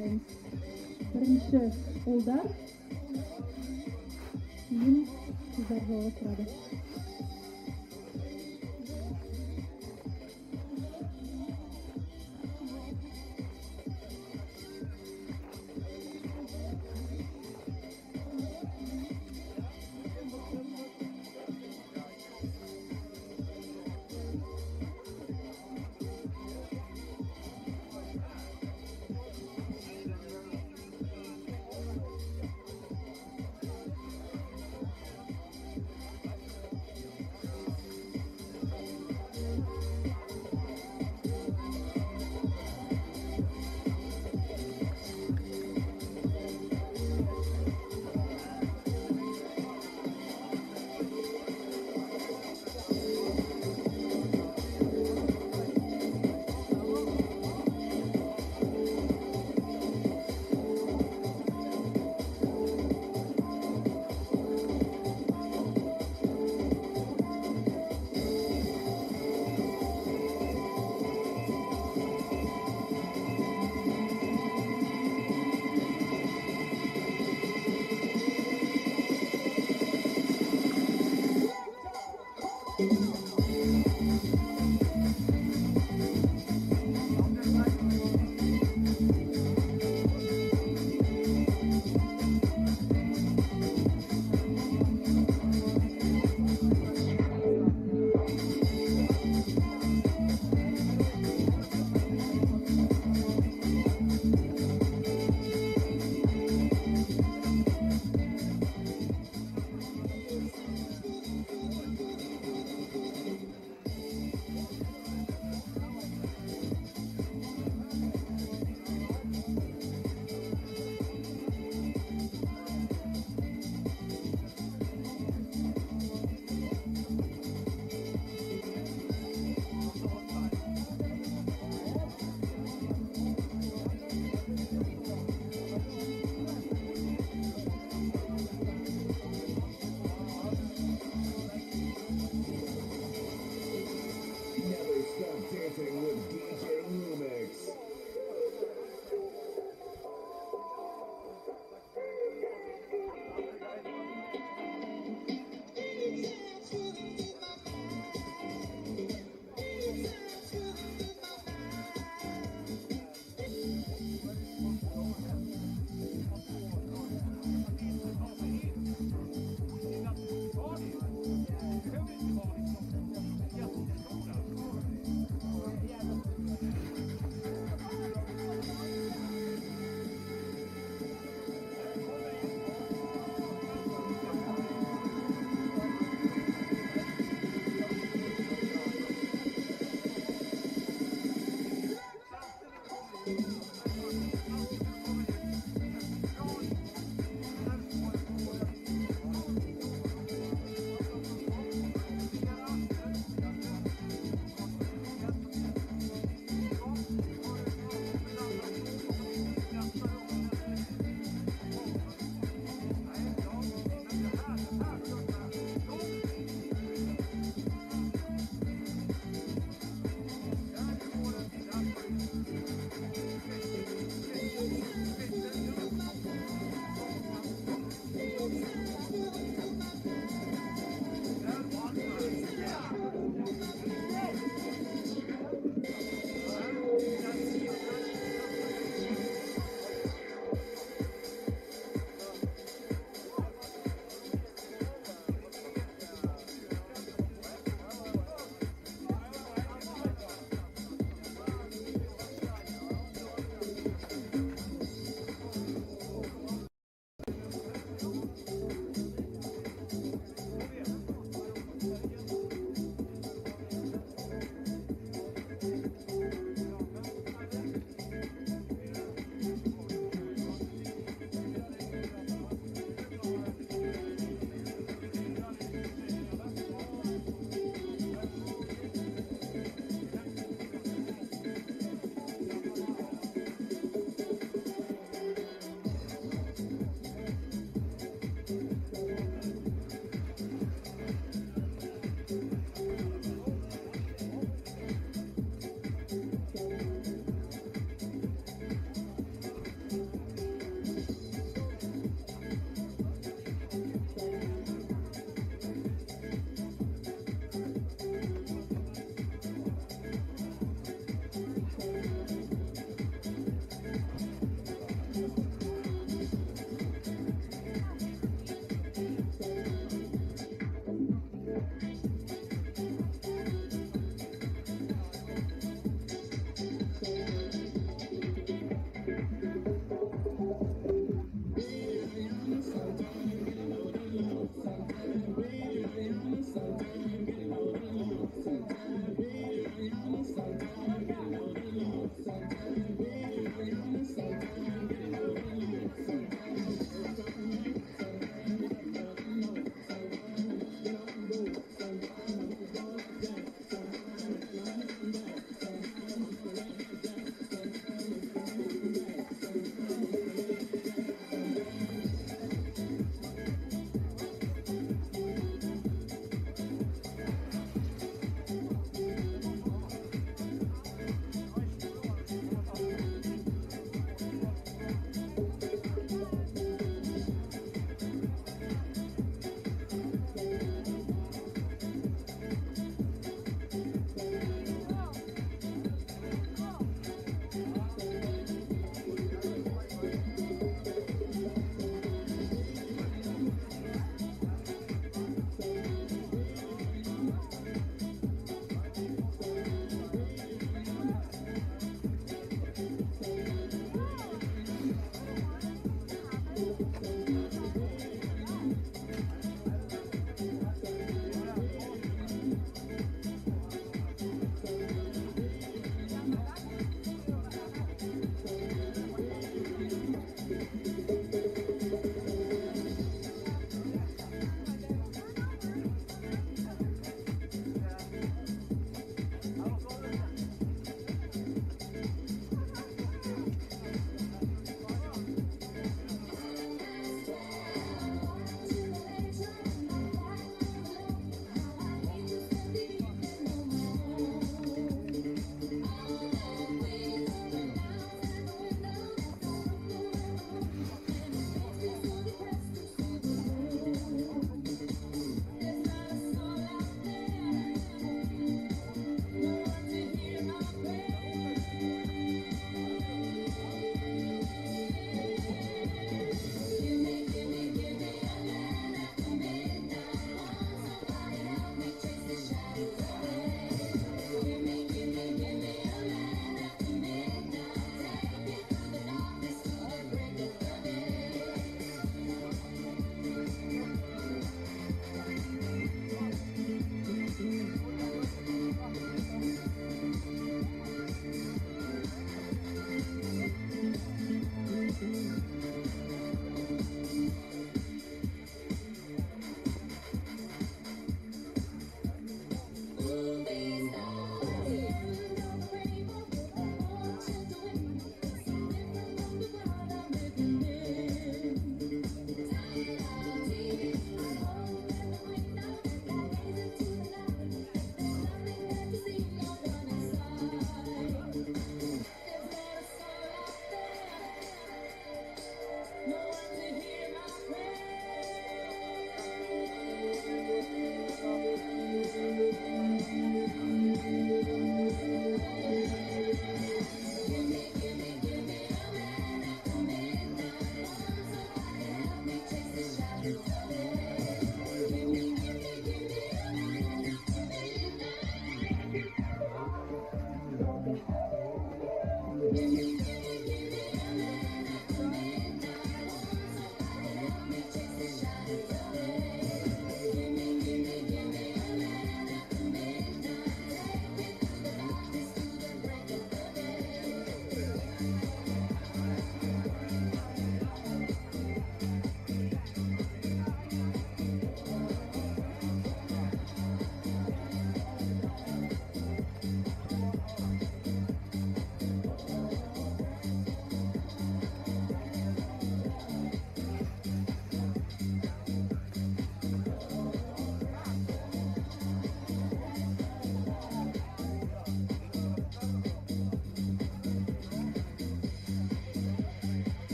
бастаймыз. Бірінші ұлдар, кейін қыздар жалғастырады.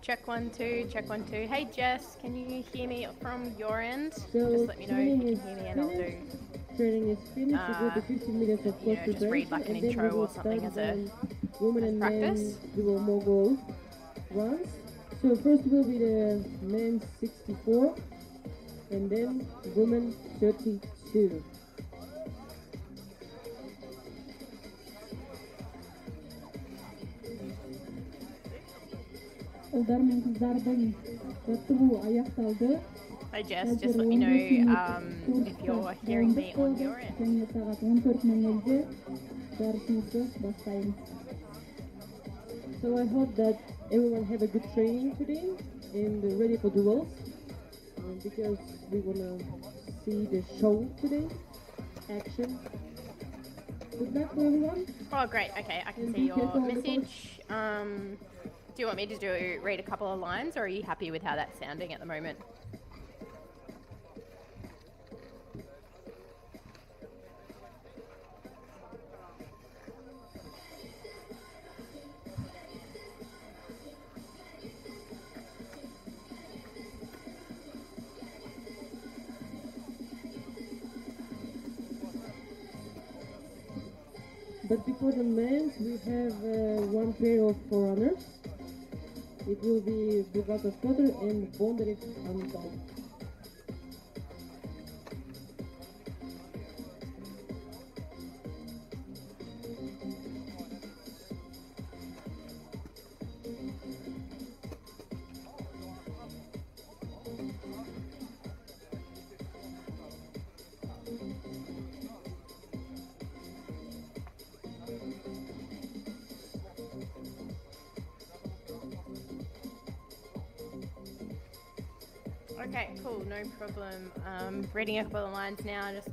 Check 1 2, check 1 2. Hey Jess, can you hear me from your end? So Just let me know if you can hear me and I'll do. Training is finished. We go to 15 minutes of course just read like an and then intro we will or something start as a women and practice. men dual mogul runs. So first will be the men 64 and then women 32. Ұлдар мен қыздардың жаттығу аяқталды. Hi Jess, just let me know if you're hearing me on your end. Және сағат 14:00-де жарысымызды бастаймыз. So I hope that everyone have a good training today and ready for duels because we want to see the show today, action. Good luck to everyone. Oh great, okay, I can see your message. Do you want me to read a couple of lines or are you happy with how that's sounding at the moment? But before the men's, we have one pair of forerunners. It will be Bugatas Kotter and Bondarev Antal. Okay, cool, no problem. Reading a couple of lines now. Just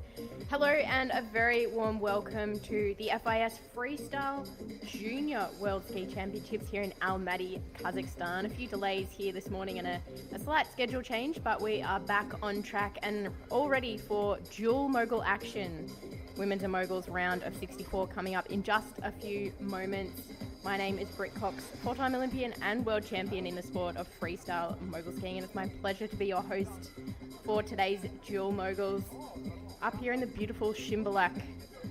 hello and a very warm welcome to the FIS Freestyle Junior World Ski Championships here in Almaty, Kazakhstan. A few delays here this morning and a slight schedule change, but we are back on track and all ready for dual mogul action. Women's and Moguls round of 64 coming up in just a few moments. My name is Britt Cox, four-time Olympian and world champion in the sport of freestyle mogul skiing, and it's my pleasure to be your host for today's dual moguls up here in the beautiful Shimbolak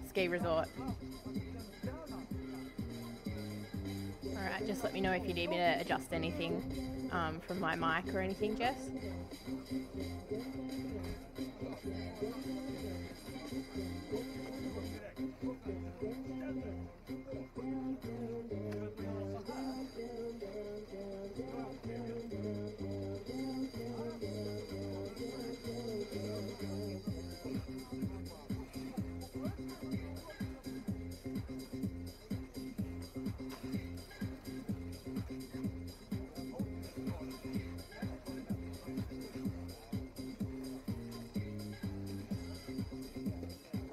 ski resort. All right, just let me know if you need me to adjust anything from my mic or anything, Jess.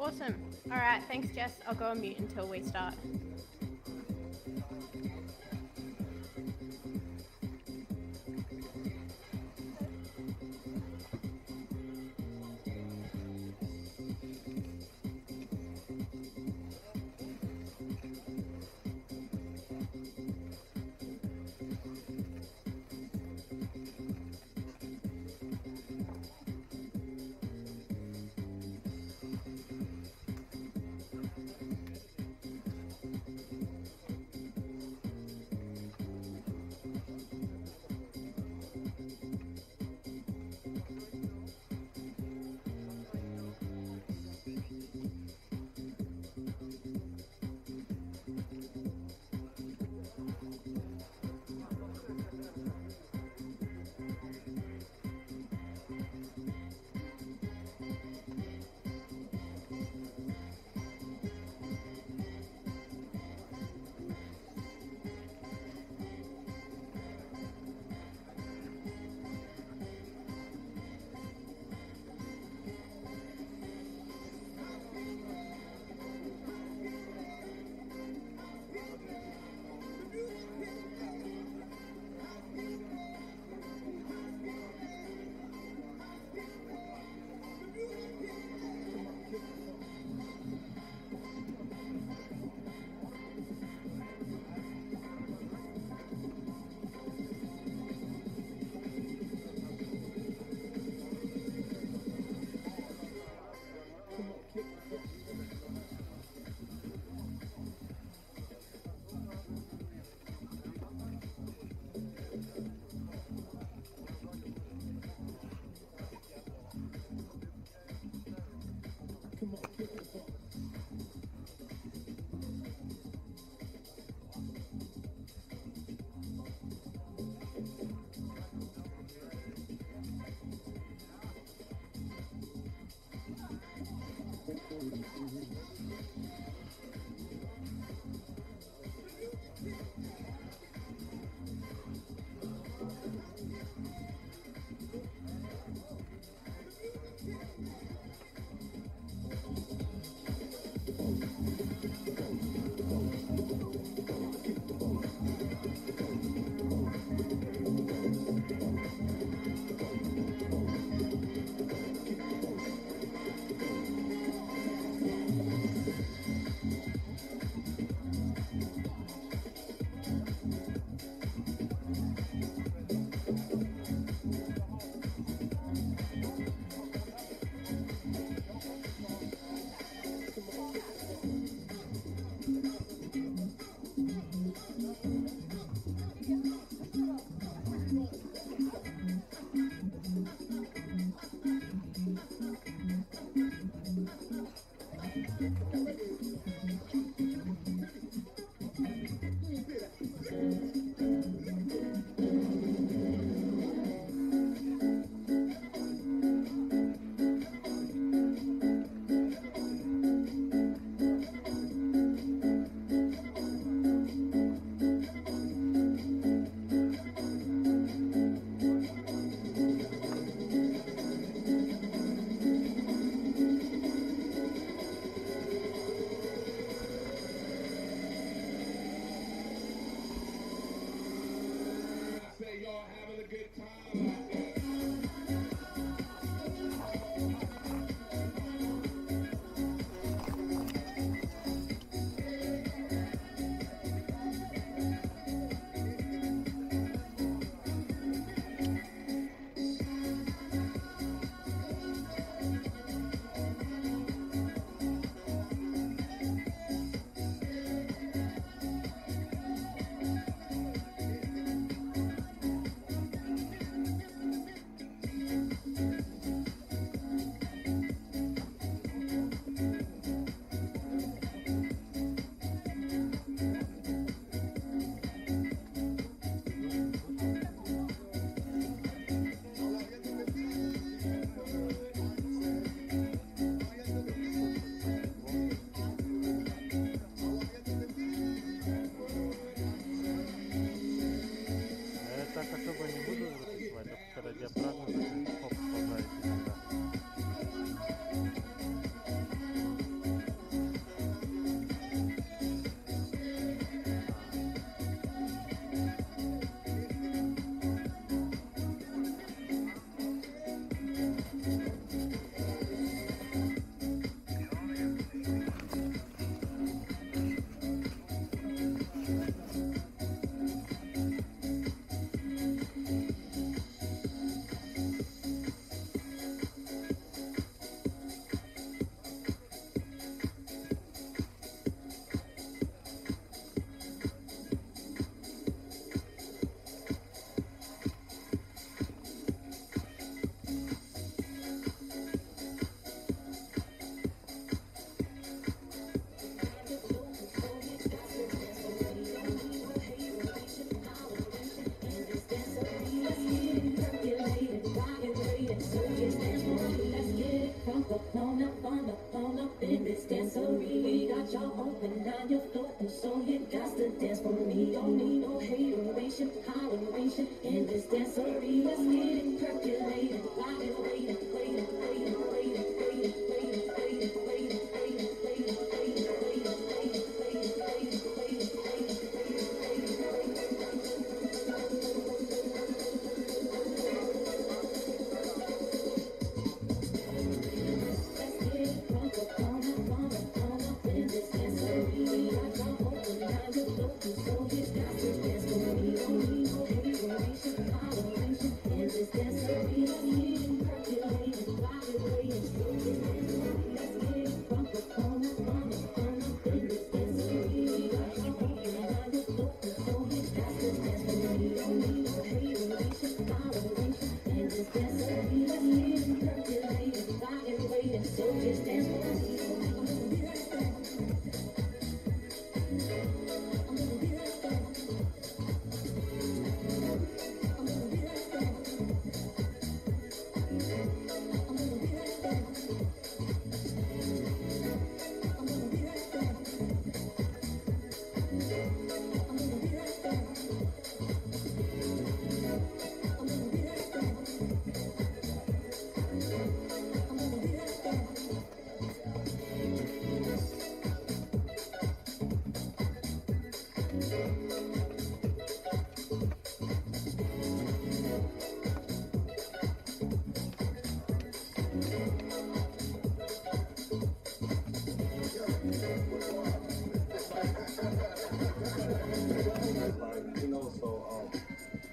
Awesome. All right, thanks, Jess. I'll go on mute until we start.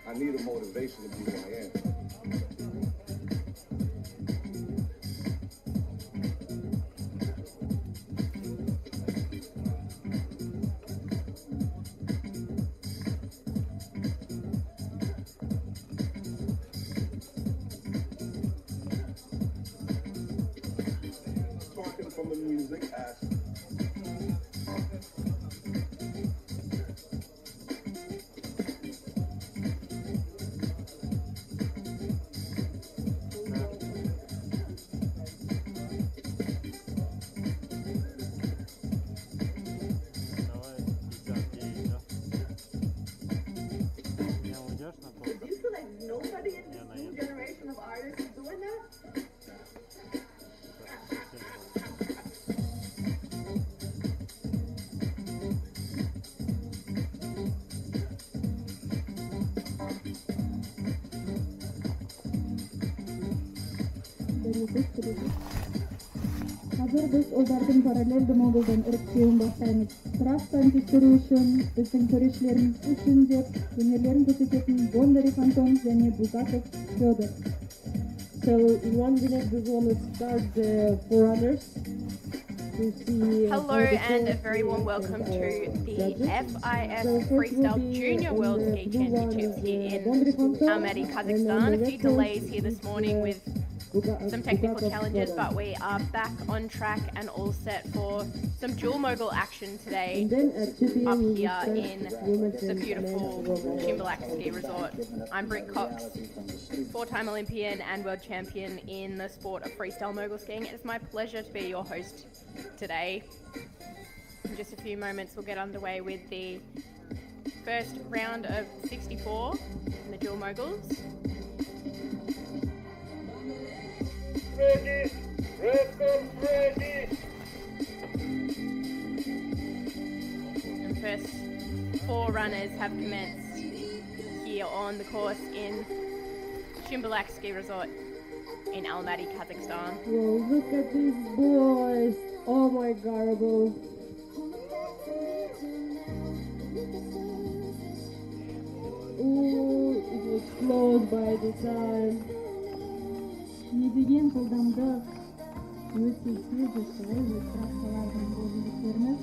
I need a motivation to be who I am. Talking from the music aspect. Nobody in this new generation of artists is doing that? Hazır biz Ozar'ın paralel de Mogul'dan ırkçıyım başlayımız. Trastan tükürü için, bizim körüşlerimiz için de günlerlerin kötüketin Bondari Kanton ve Bugatov Fyodor. So in 1 minute we want to start the forerunners. Hello and a very warm welcome to the FIS Freestyle Junior World Ski Championships here in Almaty, Kazakhstan. A few delays here this morning with some technical challenges, but we are back on track and all set for some dual mogul action today up here in the beautiful Shimbolak Ski Resort. I'm Britt Cox, 4-time Olympian and world champion in the sport of freestyle mogul skiing. It is my pleasure to be your host today. In just a few moments we'll get underway with the first round of 64 in the dual moguls. Ready, ready. And first 4 runners have commenced here on the course in Shimbolak Ski Resort in Almaty, Kazakhstan. Whoa, look at these boys! Oh my god, bro. Ooh, it was close by the time. Недеген жылдамдық өте тез өтті трассалардың жолдеріне.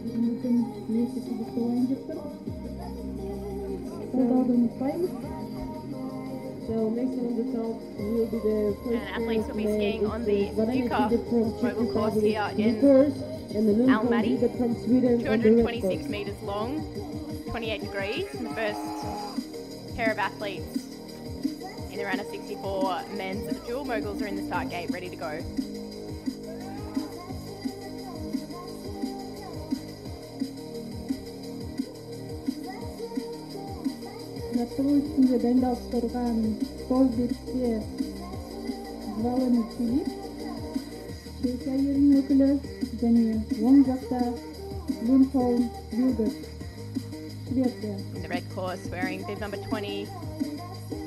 Бүгінгі күн екі күдік болайын деп тұр. Қолдауды ұмытпаймыз. So next on the top will be the first And athletes will be skiing on the Yuka mogul course here in Almaty, 226 metres long, 28 degrees, and the first pair of athletes in the round of 64 men's dual moguls are in the start gate ready to go. жаттығуу үстүндө дайындалып турган сол бетте Филипп, Чехия элинин өкүлү, және оң жакта Lundholm Vilgot, Швеция. In the red course, wearing bib number 20,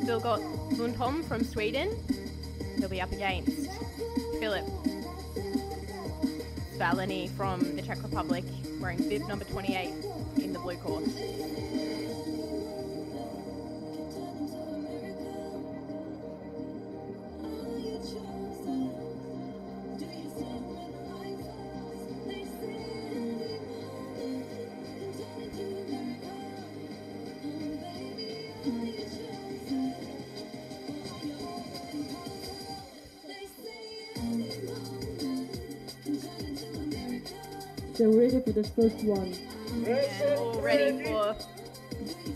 Vilgot Lundholm from Sweden. He'll be up against Philip Svalany from the Czech Republic, wearing bib number 28 in the blue course. So we're ready for the first one. And all ready for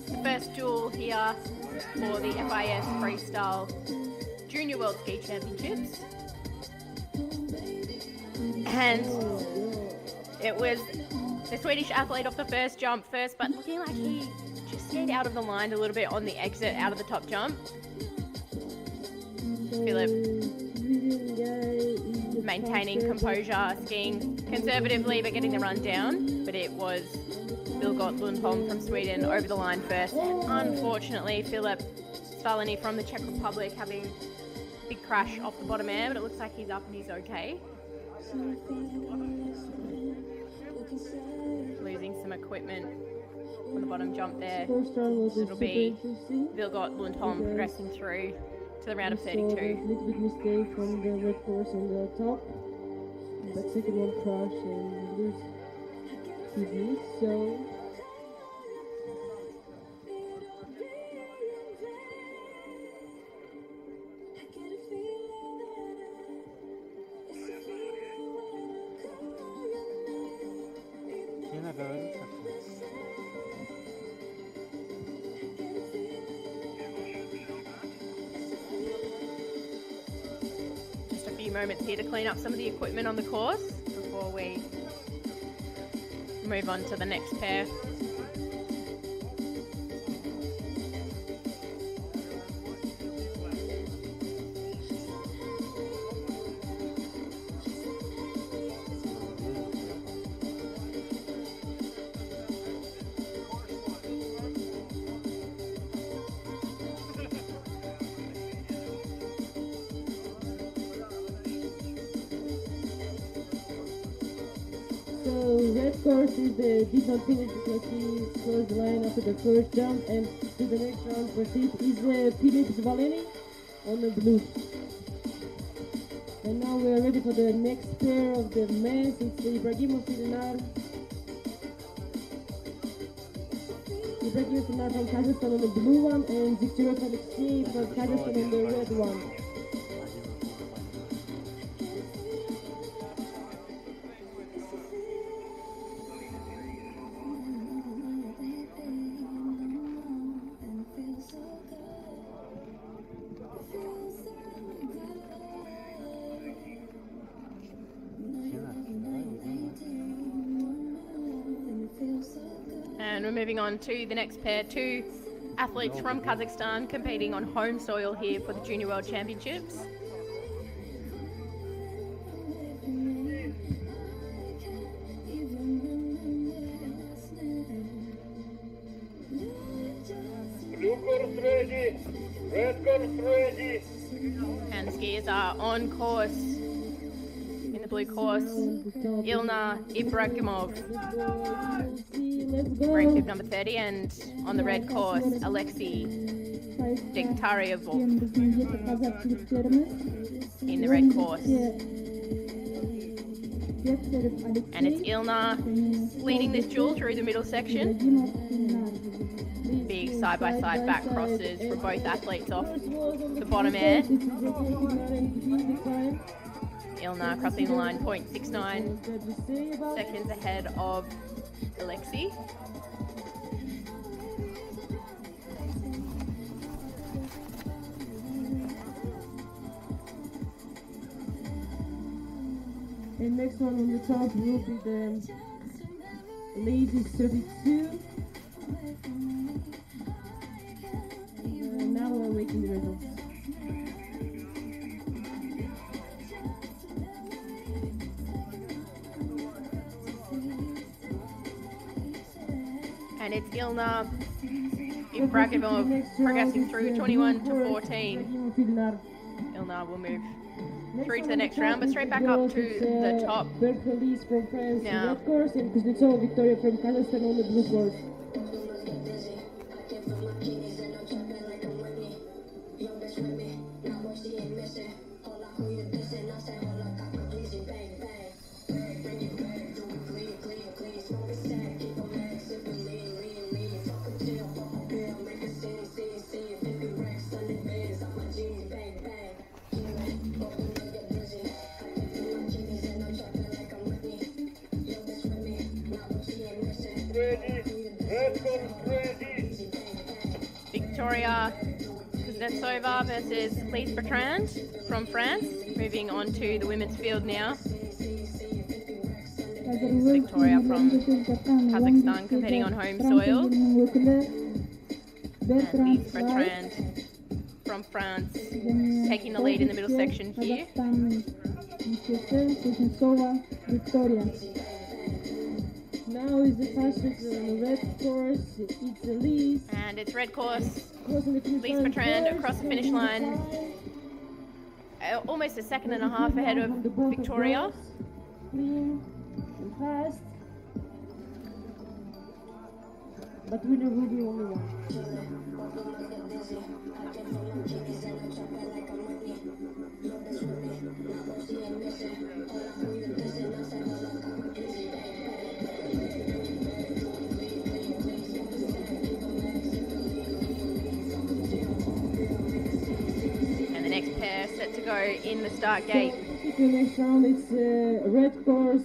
the first duel here for the FIS Freestyle Junior World Ski Championships. And it was the Swedish athlete off the first jump first, but looking like he just stayed out of the line a little bit on the exit out of the top jump. Philip maintaining composure, skiing conservatively but getting the run down. But it was Vilgot Lundholm from Sweden over the line first. Unfortunately, Philip Svalany from the Czech Republic having a big crash off the bottom air, but it looks like he's up and he's okay. Losing some equipment on the bottom jump there. It'll be Vilgot Lundholm progressing through to the round of 32. A little bit mistake from the red course on the top, but second one crash and lose his knee, so moments here to clean up some of the equipment on the course before we move on to the next pair. red course is did not finish because he crossed the line after the first jump, and to the next round proceed is Philip Svalany on the blue. And now we are ready for the next pair of the men. It's Ibrahim Silinar from Kazakhstan on the blue one, and Victor Alexei from Kazakhstan on the red one. And we're moving on to the next pair, two athletes from Kazakhstan competing on home soil here for the Junior World Championships. Blue course ready, red course ready. And skiers are on course. In the blue course, Ilna Ibragimov, wearing bib number 30, and on the red course, Alexei Dektaryevov in the red course. And it's Ilna leading this duel through the middle section. Big side-by-side back crosses for both athletes off the bottom air. Ilna crossing the line 0.69 seconds ahead of Alexei. And next one on the top will be the ladies 32. individual. And it's Ilna Ibragimov progressing through 21 to 14. Ilna will move through to the next round, but straight back up to the top. Berthelise from France, Now. red course, and Kuznetsova Victoria from Kazakhstan on the blue course. Victoria Kuznetsova versus Lise Bertrand from France. Moving on to the women's field now. Victoria from Kazakhstan competing on home soil. And Lise Bertrand from France taking the lead in the middle section here. Now is the fastest on the red course. It's Elise. And it's red course. Lise Bertrand across the finish line. Almost a second and a half ahead of Victoria. Clean and fast. But winner will be only one. And the next pair set to go in the start gate. The next round it's red course.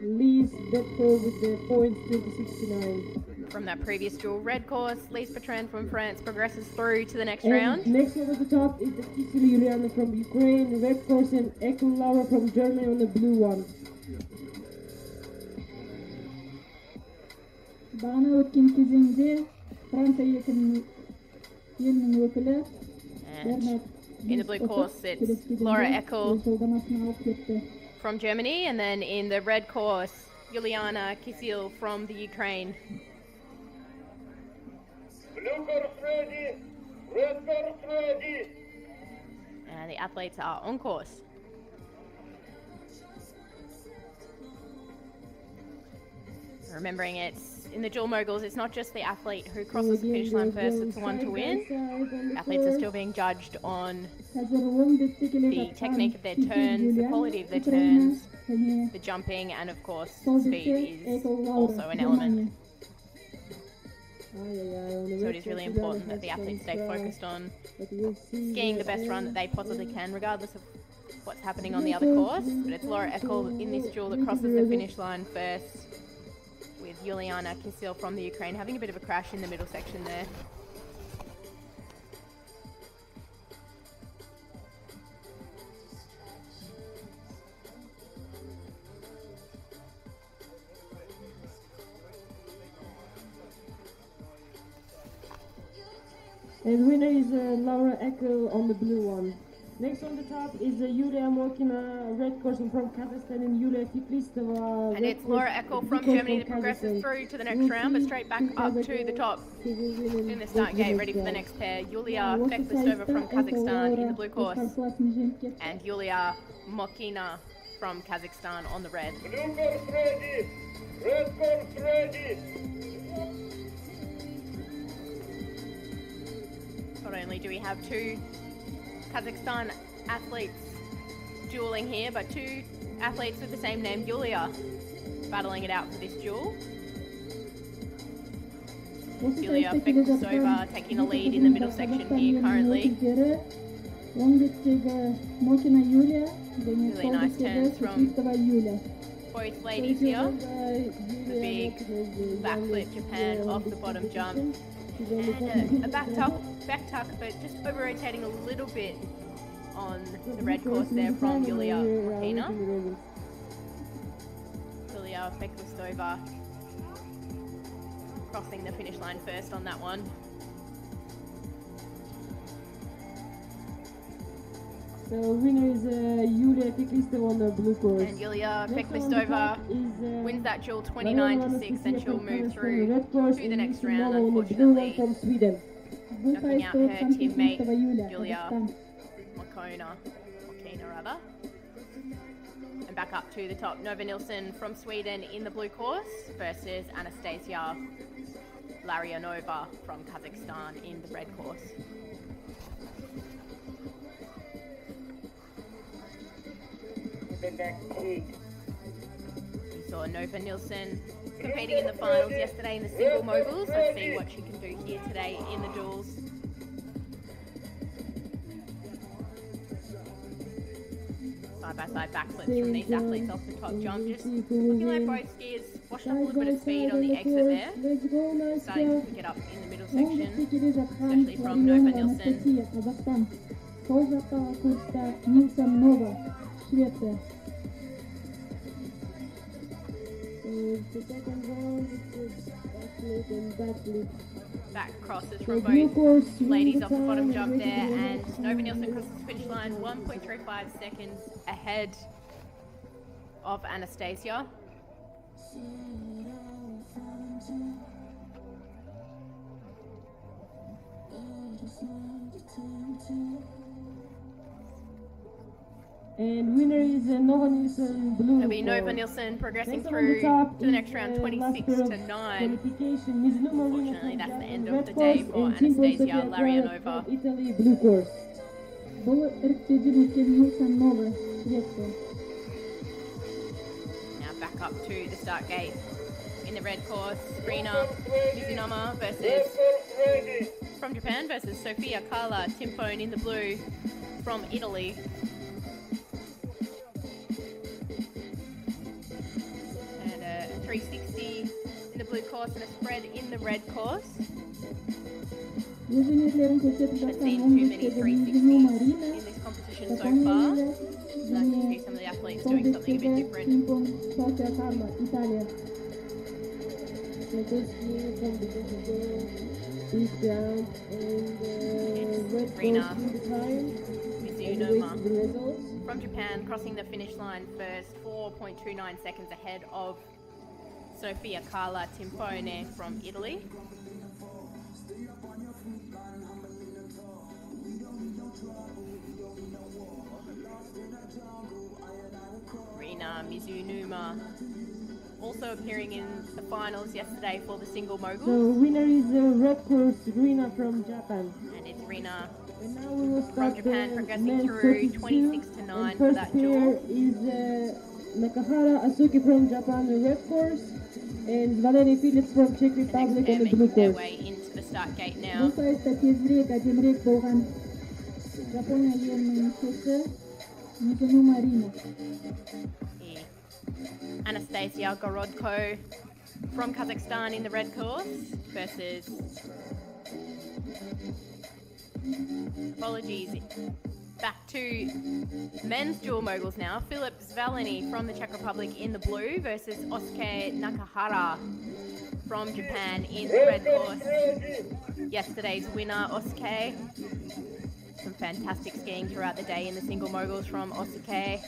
Lise Bedford with the points 2069. From that previous duel, red course, Lise Bertrand from France progresses through to the next And round. next one at the top is the Kisili Juliana from Ukraine, red course, and Ekul Laura from Germany on the blue one. Бағана өткен кезеңде Франция елінің өкілі And in the blue course, it's Laura Eckel жолдамасын алып кетті. from Germany, and then in the red course, Juliana Kisil from the Ukraine. Blue course ready. Red course ready. And the athletes are on course. Remembering it's in the dual moguls, it's not just the athlete who crosses the finish line first, it's the one to win. Athletes are still being judged on the technique of their turns, the quality of their turns, the jumping, and of course, speed is also an element. So it is really important that the athletes stay focused on skiing the best run that they possibly can, regardless of what's happening on the other course. But it's Laura Eckel in this duel that crosses the finish line first, with Juliana Kisil from the Ukraine having a bit of a crash in the middle section there. And winner is Laura Eckel on the blue one. Next on the top is Yulia Mokina, red course from Kazakhstan, and Yulia Fiklistova. And it's Laura Eckel from Germany that progresses through to the next round, but straight back up to the top in the start gate, ready for the next pair. Yulia Fiklistova from Kazakhstan in the blue course, and Yulia Mokina from Kazakhstan on the red. Blue course ready. Red course ready. Not only do we have two Kazakhstan athletes dueling here, but two athletes with the same name, Yulia, battling it out for this duel. Yulia Fiklistova taking the lead in the middle section here currently. Really nice turns from both ladies here. The big backflip Japan off the bottom jump. And a back tuck, but just over rotating a little bit on the red course there from Yulia Mokina. Yulia Fiklistova crossing the finish line first on that one. So winner is Yulia Peklistova on the blue course. And Yulia Next one on the top Peklistova is, wins that duel Mariana 29-6, and she'll from move Kazakhstan, through red course, to the and next Nova round, on the blue one unfortunately. from Sweden. Knocking out her teammate, Yulia, Julia Kazakhstan. Mokina rather. And back up to the top, Nova Nilsson from Sweden in the blue course versus Anastasia Larionova from Kazakhstan in the red course. The next heat. We saw Nova Nilsson competing in the finals yesterday in the single moguls. Let's see what she can do here today in the duels. Side-by-side backflips from these athletes off the top jump. Just looking like both skiers washed up a little bit of speed on the exit there. Let's go, Nastya. Starting to pick it up in the middle section, Especially from Nova Nilsson. Kazakhstan. Сол жақтағы курста Нилсон Нова, Швеция. The second round is backflip and backflip. Back crosses The from blue both course ladies wins off the bottom time jump and there, ready to and Nova Nilsson crosses the finish line 1.35 seconds ahead of Anastasia. And winner is Nova Nilsson blue. It'll be Nova course. Nilsson progressing Next on through the top to the is, next round, last 26 pair of to 9. qualification. Ms. Numa Marina Unfortunately, from that's the Japan, end of red the day course, for and Timbo Anastasia Sofia Larionova. from Italy blue course. Бұл іріктеуден өткен Нилсон Нова, Швеция. Now back up to the start gate in the red course. Rina Mizunama versus from Japan versus Sofia Carla Timpone in the blue from Italy. And a 360 in the blue course and a spread in the red course. Инженерлерін көрсетіп Haven't жатқан seen too many 15-тегі 360s Мизуну Марина, in this competition so far. Japan, Nice to see some of the athletes doing something a bit different. Пинг-понг, София Карла, Италия. So this skiing from the big ground and red Rina course in the time. And Mizunoma the results. from Japan crossing the finish line first, 4.29 seconds ahead of Sofia Carla Timpone from Italy. Rina Mizunuma also appearing in the finals yesterday for the single So moguls. winner is red course Rina from Japan. And it's Rina And now we will from start Japan the progressing men's through 32. 26 to 9 And for first that pair duel. is Nakahara Asuki from Japan, the red course, and Valery Phillips from Czech The next Republic pair on the blue making their course. way into the start gate now. Бұл сайыста тезірек, әдемірек болған Жапония елінің мүшесі Мизуну Марина. Here. Anastasia Gorodko from Kazakhstan in the red course versus, apologies, back to men's dual moguls now. Filip Zvaleny from the Czech Republic in the blue versus Osuke Nakahara from Japan in the red course. Yesterday's winner, Osuke. Some fantastic skiing throughout the day in the single moguls from Osuke.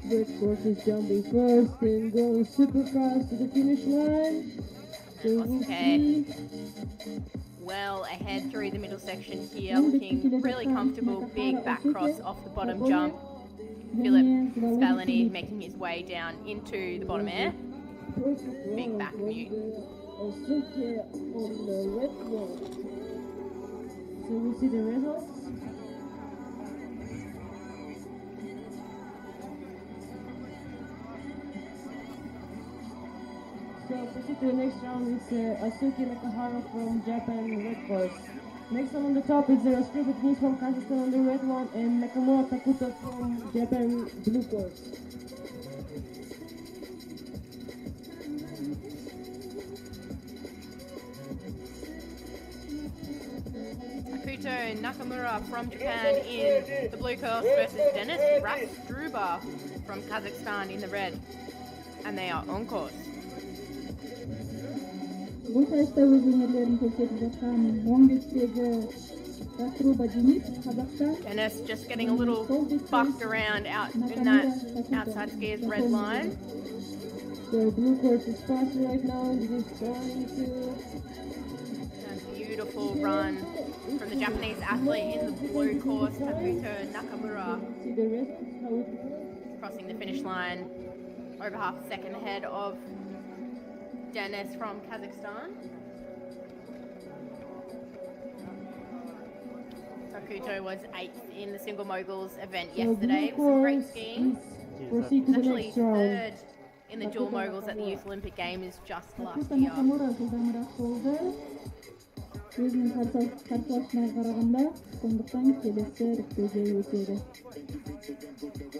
Red course is jumping first and going super fast to the finish line. So we'll Osuke see. well ahead through the middle section here, looking really comfortable. Big back cross off the bottom jump. Filip Zvaleny making his way down into the bottom air. Perfect Big run back from mute. Osuke on the red one. So we'll see the results. So proceed to the next round is Asuki Nakahara from Japan, red course. Next one on the top is Raskrita Knis from Kazakhstan on the red one, and Nakamura Takuta from Japan, blue course. Takuto Nakamura from Japan in the blue course versus Denis Rastruba from Kazakhstan in the red. And they are on course. Бұл сайыста өз өнерлерін көрсетіп жатқан 15-тегі Dennis just getting a little bucked around out in that outside skier's red line. The blue course is faster right now. It is trying to. A beautiful run from the Japanese athlete in the blue course, Takuto Nakamura. See the rest how it Crossing the finish line over half a second ahead of Dennis from Kazakhstan. Takuto was 8th in the single moguls event yesterday. It was some great skiing. proceed to He's the actually next round. 3rd in the dual moguls at the Youth Olympic Games just last year. Өзінің қарсыласына қарағанда, сондықтан келесі іріктеуге өтеді.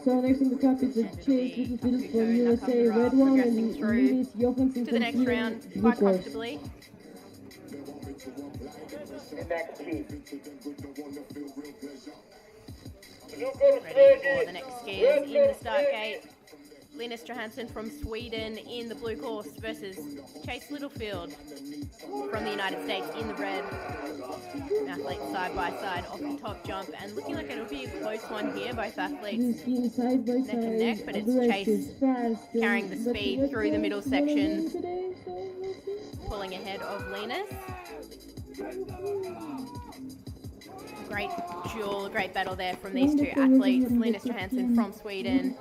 So next in the cup is the chase midfield for USA red one and Linus Johansson To the next round quite comfortably. The next heat. Ready for the next skiers in the start gate. Linus Johansson from Sweden in the blue course versus Chase Littlefield from the United States in the red. Athletes side by side off the top jump, and looking like it'll be a close one here. Both athletes side by neck and neck, but it's Chase carrying the speed through the middle section, pulling ahead of Linus. Great duel, great battle there from these two athletes. Linus Johansson from Sweden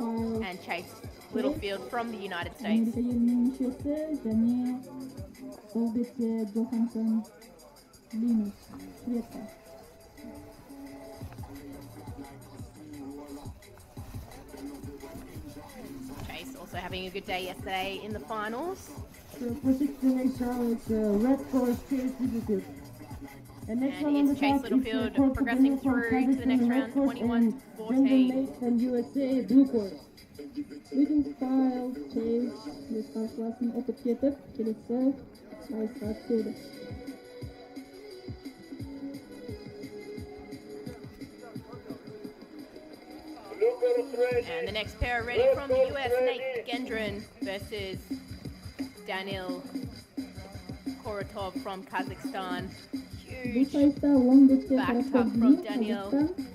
and Chase Littlefield from the United States. Chase also having a good day yesterday in the finals. So proceed to the next round. It's red course Chase Littlefield. And next one on the is Chase top Littlefield is the progressing from through to the next Kazakhstan, round, red course, 21 and to Brendan 14. Lake from USA blue course. Leading style Chase with karşılaşın otup yetip kilise Mayıs'ta attıydı. And the next pair are ready from the US, Nate Gendron versus Daniil Koratov from Kazakhstan. Bu Huge sayıda Longbeach'te back tarafı tuck from değil, Daniil Kazakistan.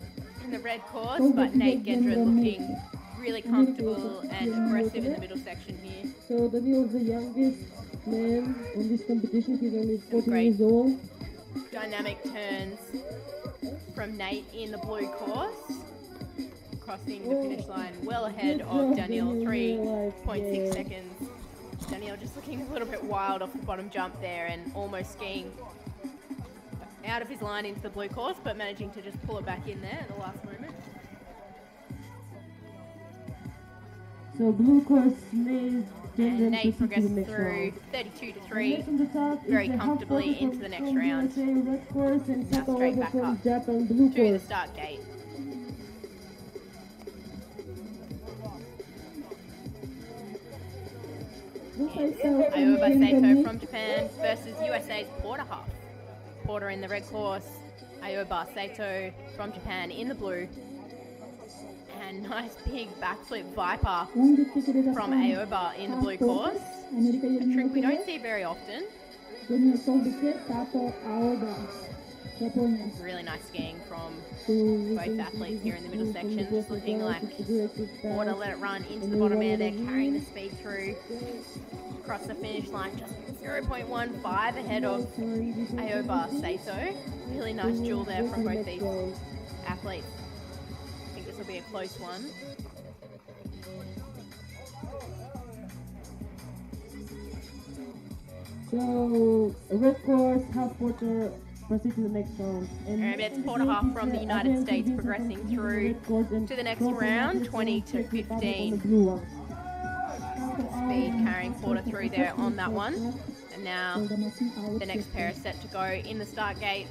in the red course, but Nate Gendron looking really comfortable and aggressive in the middle section here. So Daniel is the youngest man on this competition. He's only 14 great years old. Dynamic turns from Nate in the blue course, crossing the finish line well ahead of Daniil, 3.6 seconds. Daniil just looking a little bit wild off the bottom jump there and almost skiing out of his line into the blue course, but managing to just pull it back in there at the last moment. So blue course Nate And Nate progresses next through round. 32 to And 3. next on the top is very the half comfortably quarter into the next from round. USA red course and Now Sato straight Oba back from up Japan blue through the course. start gate. Bu sayıda Ayoba American Sato Mix from Japan versus USA's Porter Huff. Porter in the red course, Ayoba Sato from Japan in the blue. And nice big backflip Viper Longbeach'te from Ayoba in the blue course. Amerika A trick we don't 29'de see very often. Dönüyor sol beach'e Sato Aoba. Japonya. Really nice skiing from So both athletes here in the middle section. Just looking like Porter let it run into the bottom air there, carrying the speed through. Across the finish line, just 0.15 ahead of Ayoba Sato. Really nice duel there from both these athletes. I think this will be a close one. So red course half quarter proceed to the next round. And it's Porter Huff from the United States progressing through to the next round, 20 to 15. Speed carrying Porter through there on that one. And now the next pair is set to go in the start gate.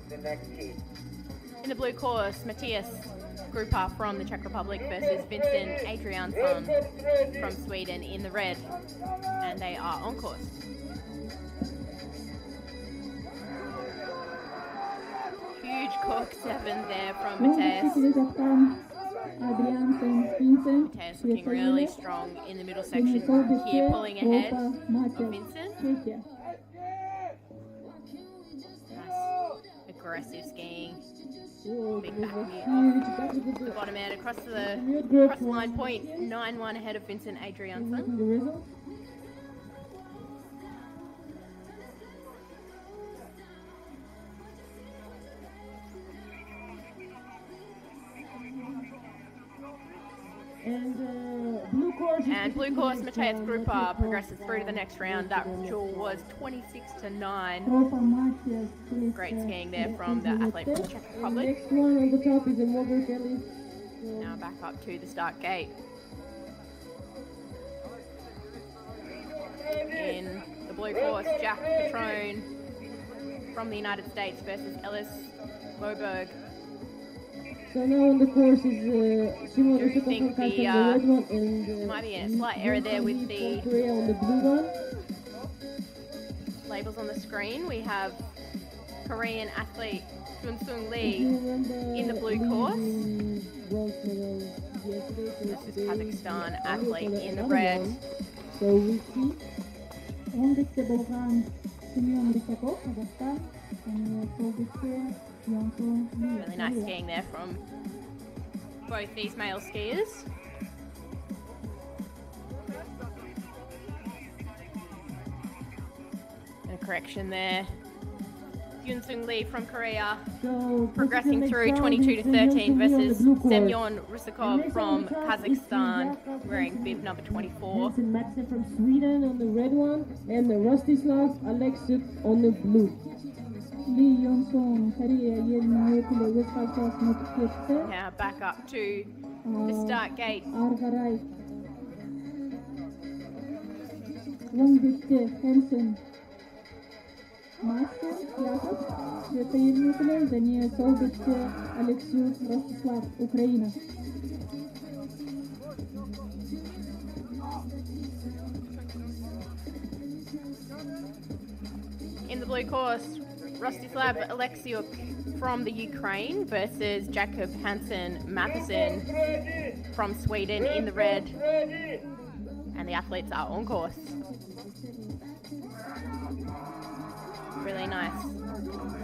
The next heat. In the blue course, Matthias Grupa from the Czech Republic versus Vincent Adriansson from Sweden in the red. And they are on course. Huge cork 7 there from Matthias. Matthias looking really strong in the middle section here, pulling ahead of Vincent. Nice, aggressive skiing. Whoa, Big this back was mute huge. off Back with the the bottom end across mute the group line was point, 9-1 ahead of Vincent Adriansen. the result. And Blue course, Matthias Grupa progresses through to the next round. That duel was 26-9. Tropa Matias, please. Great skiing there from the athlete from Czech And Republic. next one on the top is a Mogul Kelly. Now back up to the start gate. In the blue course, Jack Petrone from the United States versus Ellis Moberg. So now on the course is Simon Do you think from the, red one and might be a slight error there with the from Korea on the blue one. labels on the screen? We have Korean athlete Junsung Lee in the blue course. This is Kazakhstan athlete in the red. So we see Ондикте Болган Симеон Лисаков, Казахстан, and Солдикте Йонсун Ли. Really nice skiing there from both these male skiers. And a correction there. Yunsung Lee from Korea so progressing through 22-13 versus Semyon Rusakov from Kazakhstan wearing bib number 24. Hansen Madsen from Sweden on the red one and Rostislav Alexiuk on the blue. Ли Йонсун, Корея, Елена Йокуле, Вестхалкас, Ноккетте, Now back up to the start gate. Аргарай. Ондикте Hansen. Мастер, Яков, Света Евнюкуле, Дания Солдикте, Алексеев, Ростислав, Украина. In the blue course, Rostislav Alexiuk from the Ukraine versus Jakob Hansen Matheson from Sweden in the red. And the athletes are on course. Really nice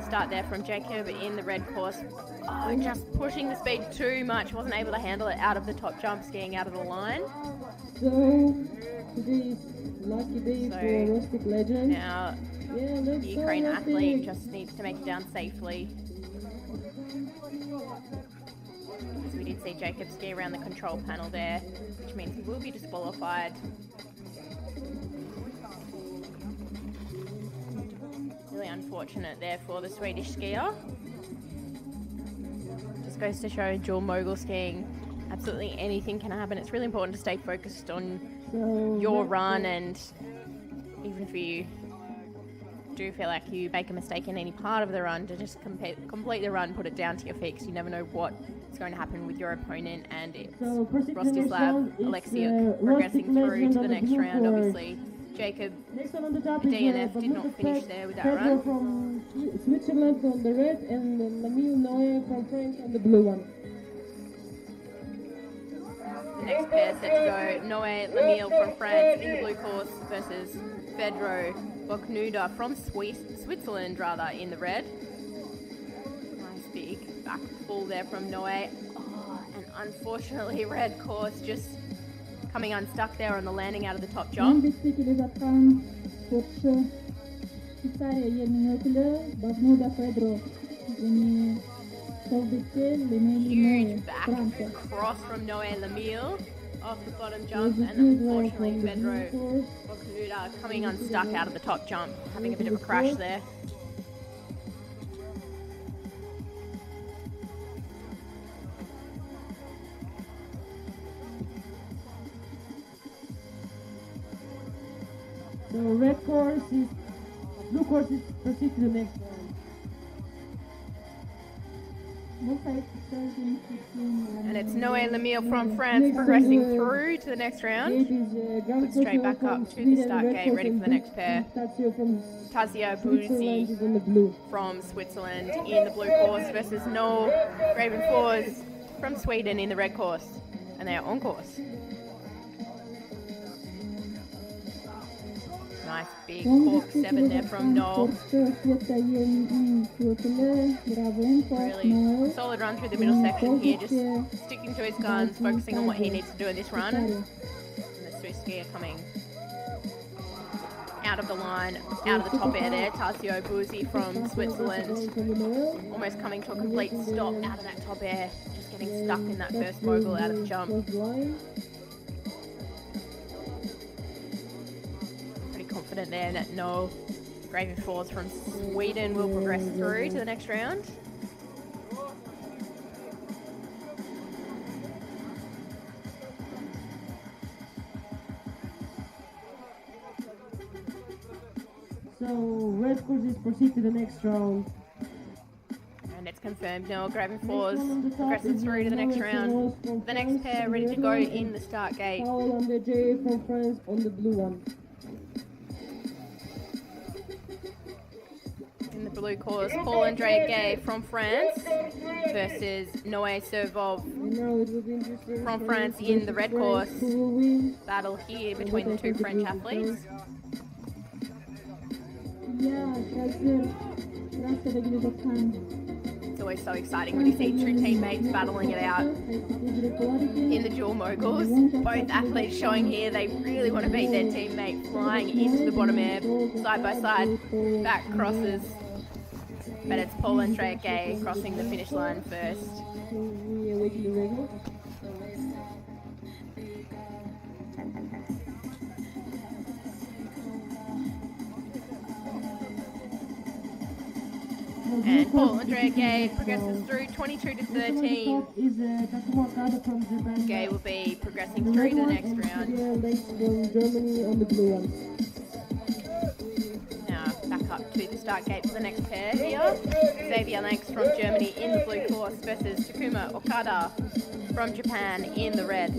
start there from Jacob in the red course. Oh, just pushing the speed too much. Wasn't able to handle it out of the top jump, skiing out of the line. So today is lucky day for Rustic Legend. Now Yeah, the that's Ukraine so athlete lucky. just needs to make it down safely. As we did see Jacob ski around the control panel there, which means he will be disqualified. Really unfortunate there for the Swedish skier. Just goes to show dual mogul skiing, absolutely anything can happen. It's really important to stay focused on So your that's run, and even if you do feel like you make a mistake in any part of the run, to just complete the run, put it down to your feet, 'cause you never know what is going to happen with your opponent. And it's So proceed to the next Rostislav round. It's, Alexiuk Rustic progressing through Legend to on the the next blue round. course. Obviously Jacob Next one on the top DNF is did not finish there with that run. Pedro from Switzerland on the red and Lamille Noé from France on the blue one. The next pair set to go, Noé Lamille from France in the blue course versus Pedro Boknuda from Switzerland in the red. Nice big back pull there from Noé. Oh, and unfortunately red course just coming unstuck there on the landing out of the top jump. Ондикте Казахстан, спортшы Швейцария, Елена Йокуле, Богнуда Педро, Дания Солдикте, Лемели Ноэ, Huge back Франция. cross from Noé Lamille off the bottom jump, There's a and good one unfortunately from the Pedro blue course. Boknuda coming unstuck out of the top jump, having a bit of a crash there. So red course is, blue course is proceed to the next round. And it's Noé Lamille from France progressing through to the next round. It is Put straight back up to the start gate, ready for the next pair. Tazio from Tazia Switzerland Buzzi is on the blue. from Switzerland in the blue course versus Noel Gravenfors from Sweden in the red course. And they are on course. Nice big cork 7 there from Noel. Really solid run through the middle section here, just sticking to his guns, focusing on what he needs to do in this run. And the Swiss skier coming out of the line, out of the top air there. Tarsio Buzzi from Switzerland, almost coming to a complete stop out of that top air, just getting stuck in that first mogul out of the jump. Pretty confident there that Noel Gravenfors from Sweden will progress through to the next round. So, red courses proceed to the next round. And it's confirmed Noel Gravenfors progresses through to the next round. The next pair ready to go in the start gate. Paul Andre J from France on the blue one. In the blue course, Paul Andre Gay from France versus Noé Servov from France in the red course. Battle here between the two French athletes. It's always so exciting when you see two teammates battling it out in the dual moguls. Both athletes showing here they really want to beat their teammate, flying into the bottom air, side by side, back crosses. But it's Paul Andre Gay crossing the finish line first. And Paul Andre Gay progresses through 22 to 13. Gay will be progressing through to the next round. Now back up to the start gate for the next pair here. Xavier Lanks from Germany in the blue course versus Takuma Okada from Japan in the red.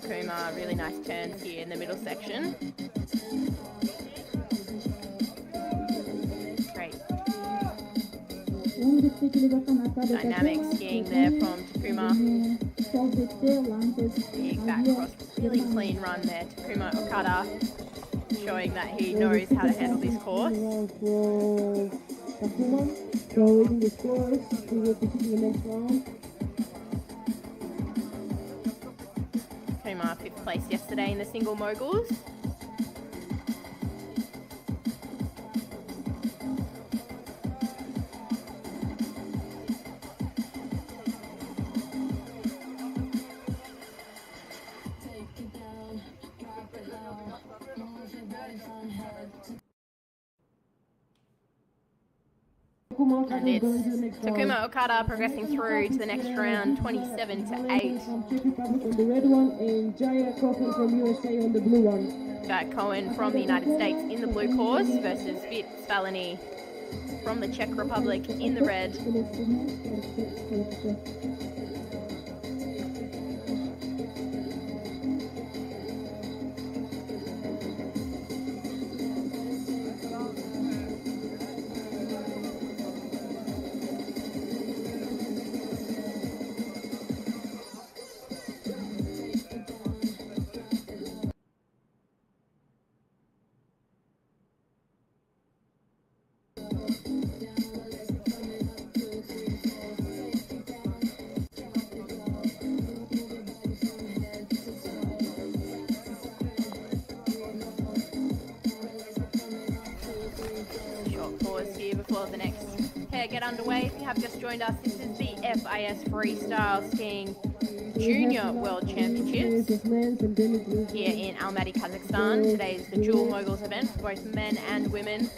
Takuma, really nice turns here in the middle section. Dynamic skiing there from Takuma. Big back cross, really clean run there. Takuma Okada showing that he knows how to handle this course. Takuma 5th place yesterday in the single moguls. And it's Takuma Okada progressing through to the next round, 27 to 8. On the red one and Jaya Cohen from USA on the blue one. Jaya Cohen from the United States in the blue course versus Vit Svalany from the Czech Republic in the red. Get underway. If you have just joined us, this is the FIS Freestyle Skiing Junior World Championships here in Almaty, Kazakhstan. Today is the dual moguls event for both men and women.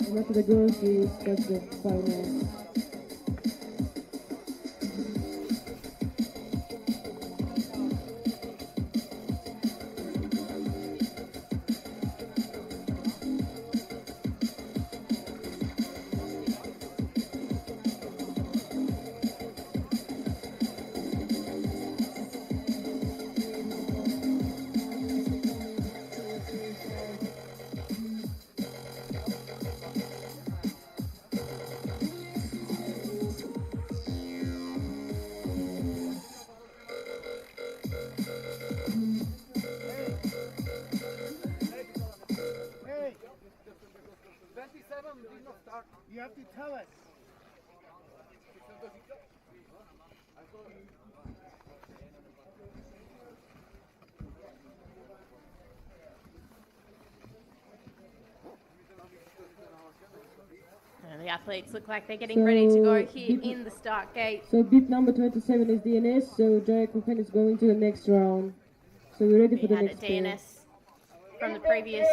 And after the girls, we start the final. You have to tell us. And the athletes look like they're getting ready to go here in the start gate. So bib number 27 is DNS, so Jaya Kupen is going to the next round. So we're ready for We the had a next pair. DNS from the previous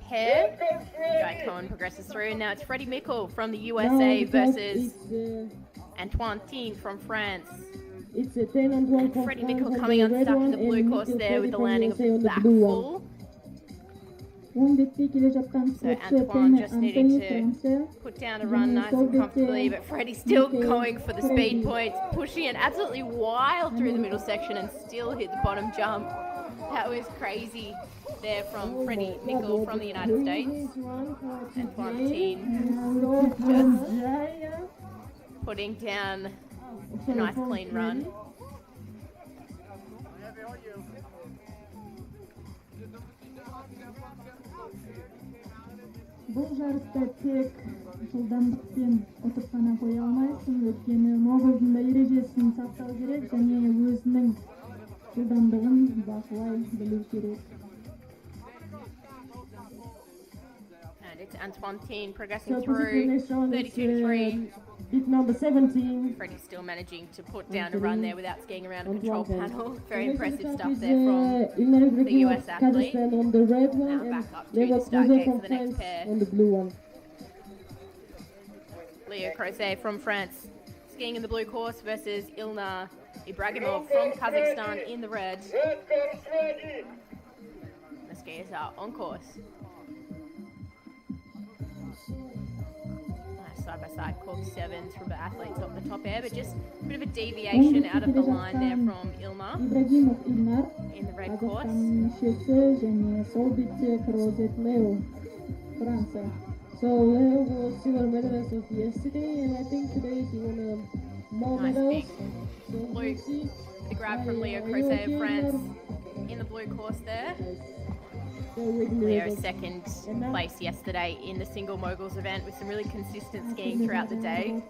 pair. Jai Cohen progresses through, and now it's Freddie Mickle from the Now USA because versus it's, Antoine Tine from France. it's a 10 and 12 Freddie from Mickle France coming on the red unstuck in one, the blue and course Mikkel there with Freddie the from landing of USA the on the back blue one. full. Он бетте келе жаткан So Antoine just needing to put down a run nice and comfortably, but Freddie's still going for the speed points, pushing it absolutely wild through the middle section and still hit the bottom jump. That was crazy there from Freddie Mickle from the United States. Antoine Tine just putting down a nice clean run. Бул жарышта тек жылдамдыкпен отургана кое албайсың, өйткөнү Могулдун да эрежесин сактоо керек жана өзүнүн жылдамдыгын бакылай билүү керек. And it's Antoine Tine progressing So through next round 32-3. bib number 17. Freddie's still managing to put down a run there without skiing around a control Antoine. panel. Very Next impressive up stuff is, there from Ilnari the US athlete. Kazakhstan on the red one, Now and back up to Leva the start Crozet gate from for the next France pair. on the blue one. Leo Crozet from France skiing in the blue course versus Ilna Ibragimov from Kazakhstan in the red. Red course ready. The skiers are on course. Nice side-by-side cork sevens from the athletes off the top air, but just a bit of a deviation out of the line there from Ilma Ибрагимов Илнар, in the red course. Казакстандын мүчөсү және сол бетте Крозет Лео, Франция. So Leo was silver medalist of yesterday, and I think today he won more Nice medals. big So blue. we'll see. The grab from Leo Are you Crozet okay, of France Leo? in the blue course there. So waiting the Leo medals. second And now- place yesterday in the single moguls event with some really consistent skiing throughout the day.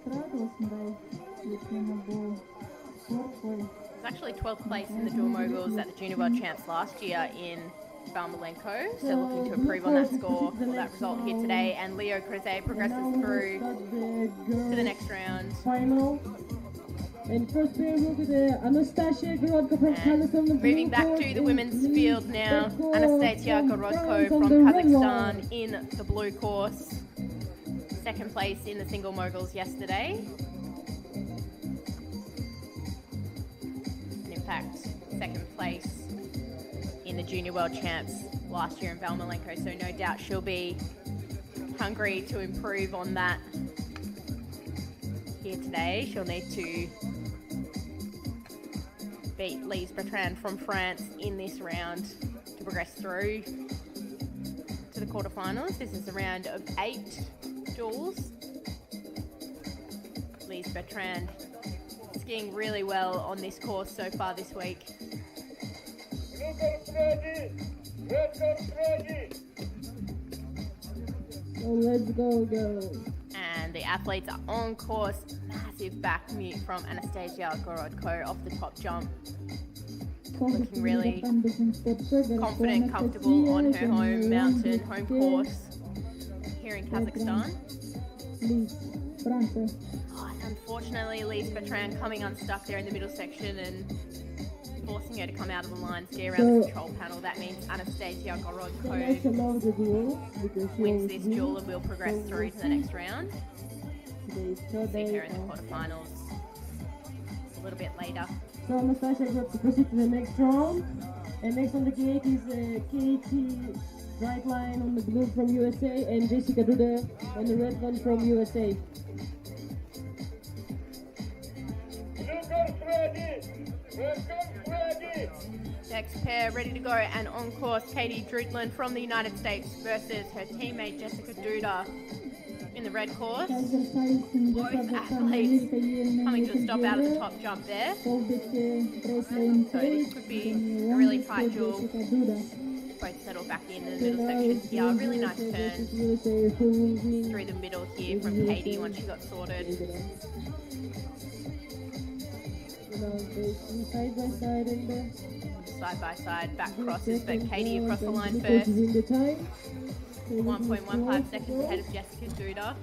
It was actually 12th place in the dual moguls at the Junior World Champs last year in Valmalenko, so looking to improve on that score or that result here today. And Leo Crozet progresses Now through we'll start the to the girls' next round. final. And first pair will be the Anastasia Gorodko from Kazakhstan. on the blue Moving back court, to the and women's Lee field now, Petko Anastasia from Gorodko France from on the red Kazakhstan one. in the blue course. Second place in the single moguls yesterday. And in fact, second place in the Junior World Champs last year in Valmalenko, so no doubt she'll be hungry to improve on that here today. She'll need to beat Lise Bertrand from France in this round to progress through to the quarterfinals. This is a round of 8 duels. Lise Bertrand skiing really well on this course so far this week. Blue course ready. Red course ready. So let's go, girls. And the athletes are on course. Massive back mute from Anastasia Gorodko off the top jump. Looking really confident, comfortable on her home mountain, home course here in Kazakhstan. Франция. Oh, and unfortunately, Lise Bertrand coming unstuck there in the middle section and forcing her to come out of the line, ski around the control panel. That means Anastasia So let's Gorodko allow the duel because she wins always this wins. duel and will progress through to the next round. Today's third See day. her in the quarterfinals a little bit later. So Anastasia got to proceed to the next round. And next on the gate is Katie Brightline on the blue from USA and Jessica Duda on the red one from USA. Blue course ready. Red course ready. Next pair ready to go and on course, Katie Drutland from the United States versus her teammate Jessica Duda in the red course. Both athletes coming to a stop out of the top jump there. Сол бетте Грейс Лейн So this could be a really tight duel. Both settle back in the middle section here. Really nice turn through the middle here from Katie once she got sorted. Side by side, back crosses, but Katie across the line first. 1.15 seconds ahead of Jessica Duda.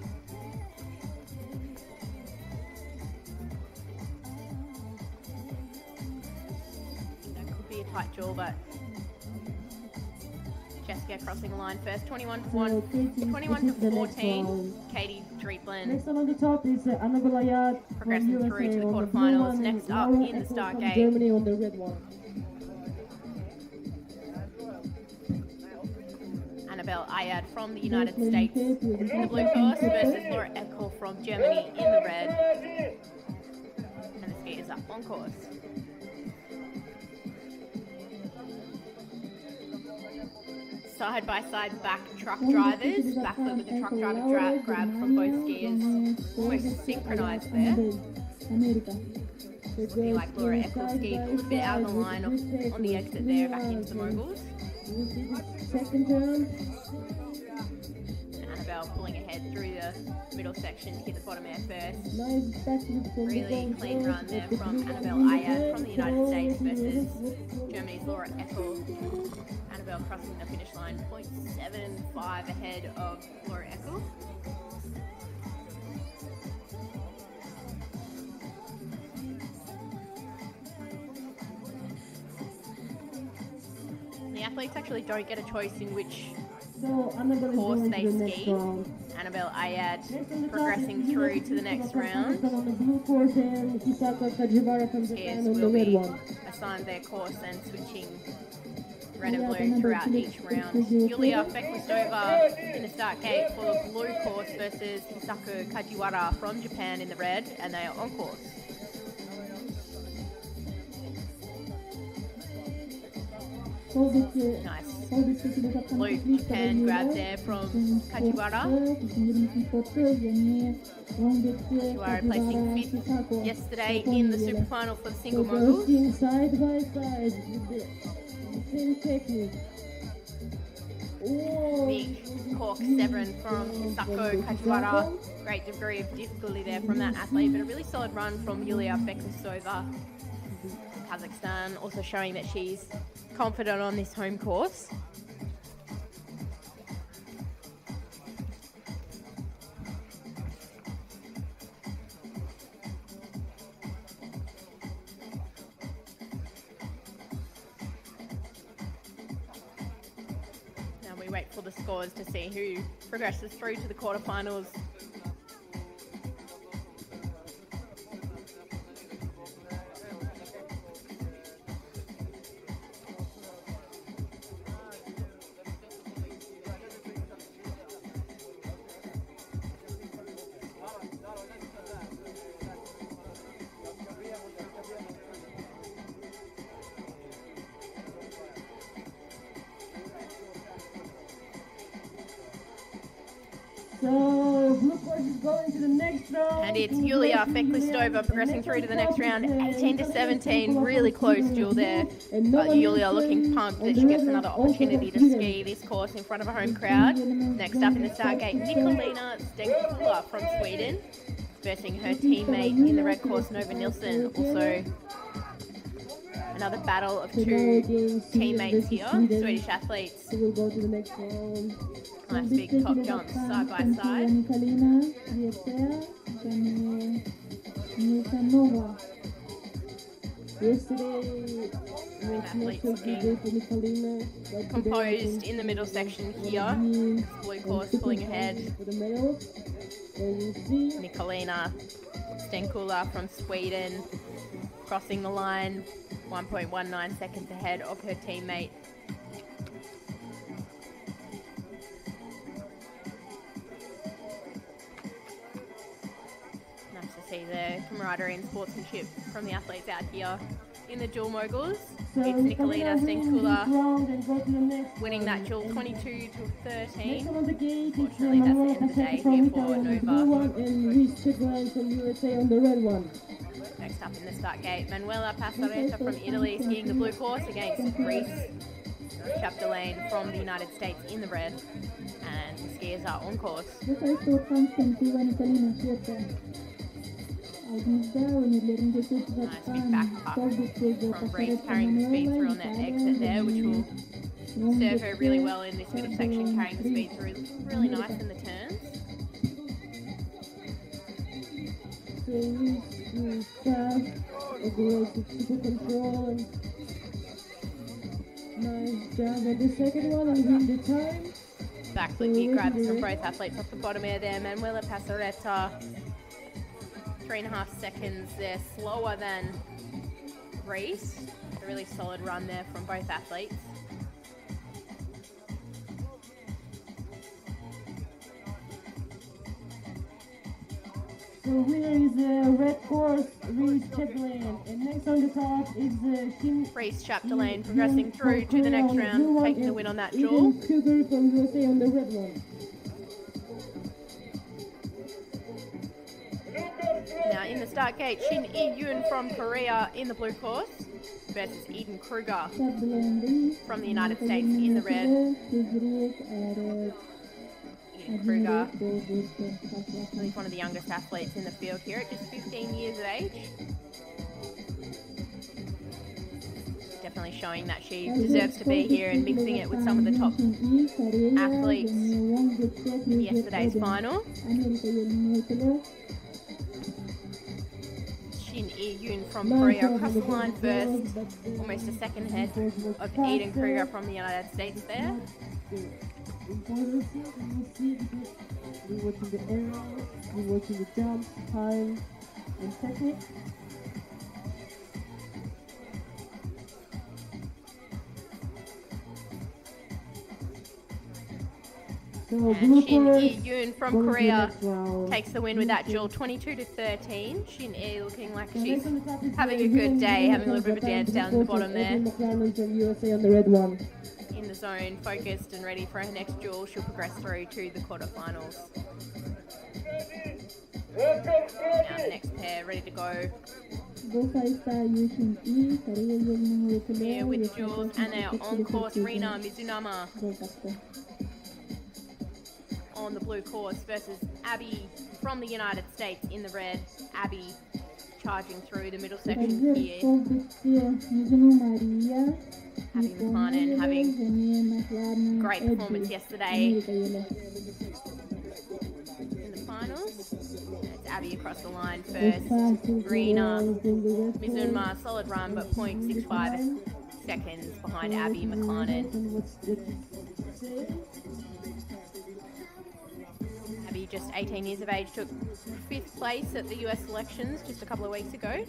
That could be a tight duel, but Jessica crossing the line first. 21 to 14. Katie Dreeplin Next one on the top is Annabelle Ayad progressing through to the quarterfinals. Next up in the start gate, Germany on the red one. Annabelle Ayad from the United States in the blue course versus Laura Eckel from Germany in the red. And the ski is up on course. Side by side back truck drivers, backflip with the truck driver grab from both skiers, almost synchronized there. Looking like Laura Eckel skied a little bit out of the line on the exit there back into the Moguls. Second turn. And Annabelle pulling ahead through the middle section to hit the bottom air first. Nice backflip from Really clean run there from Annabelle Ayad from the United States versus Germany's Laura Eckel. Annabelle crossing the finish line 0.75 ahead of Laura Eckel. The athletes actually don't get a choice in which course they ski. Annabelle Ayad progressing through to the next round. Skiers will be assigned their course and switching red and blue throughout each round. Yulia Feklistova in the start gate for the blue course versus Hisako Kajiwara from Japan in the red, and they are on course. Nice. Blue Japan grab there from Kajiwara. Kajiwara placing 5th yesterday in the super final for the single Moguls. Side by side with the same technique. Big cork 7 from Hisako Kajiwara. Great degree of difficulty there from that athlete, but a really solid run from Yulia Feklistova. Kazakhstan also showing that she's confident on this home course. Now we wait for the scores to see who progresses through to the quarterfinals. So, blue course is going to the next round. And it's Yulia Feklistova progressing through to the next round, 18 to 17, really close duel there. But Yulia looking pumped that she gets another opportunity to ski this course in front of a home crowd. Next up in the start gate, Nikolina Stenkula from Sweden, versing her teammate in the red course, Nova Nilsson. Also another battle of two teammates here, Swedish athletes. So we'll go to the next round. Nice big top jumps side by side. Yesterday, Composed in the middle section here. Blue course pulling ahead. For the medal. So we'll see. Nikolina Stenkula from Sweden crossing the line 1.19 seconds ahead of her teammate. Nice to see the camaraderie and sportsmanship from the athletes out here in the dual moguls. It's Nikolina Stenkula winning that duel 22 to 13. Unfortunately, that's the end of the day here for Nova. Next up in the start gate, Manuela Pastoretta from Italy skiing the blue course against Greece. Chapter Lane from the United States in the red, and the skiers are on course. Nice big back up from Reese, carrying the speed through on that exit there, which will serve her really well in this middle section, carrying the speed through. Really nice in the turns. So Reese is fast, aggressive, super control, and nice jump on the second one and win the time. Backflip gear grabs from both athletes off the bottom air there. Manuela Passeretta, 3.5 seconds there, slower than Reese. A really solid run there from both athletes. So winner is red course, Reese Chapdelaine, and next on the top is Reese Chapdelaine progressing through to the next round, taking the win on that duel. Sugar from USA on the red one. Now in the start gate, Shin E-Yoon from Korea in the blue course versus Eden Kruger from the United States in the red. Eden Kruger, he's one of the youngest athletes in the field here at just 15 years of age. Definitely showing that she deserves to be here and mixing it with some of the top athletes in yesterday's final. Shin E-Yoon from Korea across the line first, almost a second ahead of Eden Kruger from the United States there. We're watching the arrows, we're watching the jump, time, and technique. So And Shin E-Yoon from Korea takes the win with that duel, 22-13. Shin E looking like she's having a good day, having a little bit of a dance down the bottom there. From USA on the red one. In the zone, focused and ready for her next duel. She'll progress through to the quarterfinals. Now the next pair ready to go. Here with duels, and our on course Rina Mizunama on the blue course versus Abby from the United States in the red. Abby charging through the middle section here. Abby McLaren having great performance yesterday in the finals. It's Abby across the line first. Rina Mizunma, solid run, but 0.65 seconds behind Abby McLaren. Abby, just 18 years of age, took 5th place at the US selections just a couple of weeks ago.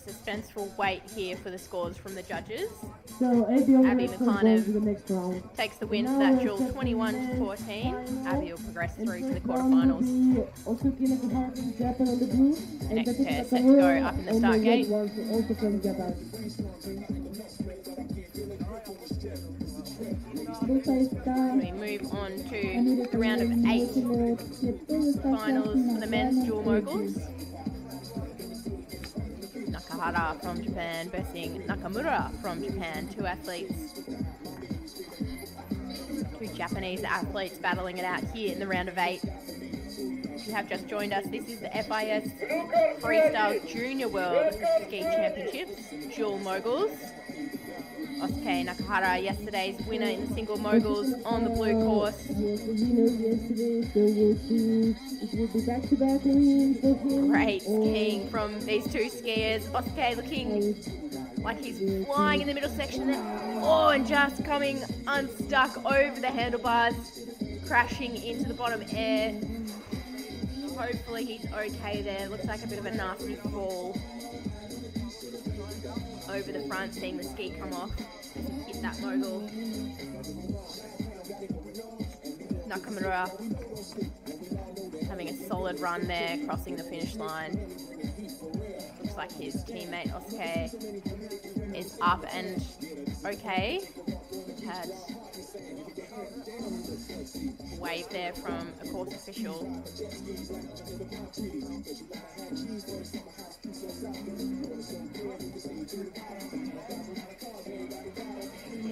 Suspenseful wait here for the scores from the judges. So Abby McLaren to the next round. takes the win for that duel, 21-14. Abby will progress through to the quarterfinals. The next pair set to go up in the start gate. We move on to the round of 8 finals for the men's dual moguls. Nakahara from Japan versus Nakamura from Japan, two athletes, two Japanese athletes battling it out here in the round of 8. If you have just joined us, this is the FIS Freestyle Junior World Ski Championships, dual moguls. Osuke Nakahara, yesterday's winner in the single moguls on the blue course. Great skiing from these two skiers. Osuke looking like he's flying in the middle section there. Oh, and just coming unstuck over the handlebars, crashing into the bottom air. Hopefully he's okay there. Looks like a bit of a nasty fall over the front, seeing the ski come off as he hit that mogul. Nakamura having a solid run there, crossing the finish line. Looks like his teammate Oskar is up and okay. Had a wave there from a course official.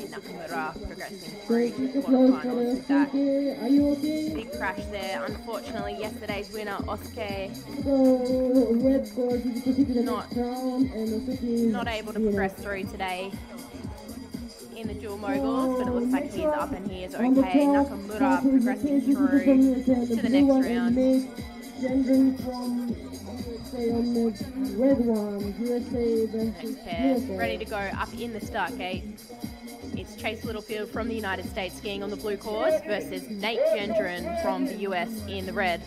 Nakamura progressing through to the quarterfinals with that big crash there. Unfortunately, yesterday's winner, Oskar, not able to progress through today in the dual moguls, but it looks like he's up and he is okay. Nakamura progressing through to the next round. On the red one, USA Next pair, ready to go up in the start gate. It's Chase Littlefield from the United States skiing on the blue course versus Nate Gendron from the US in the red.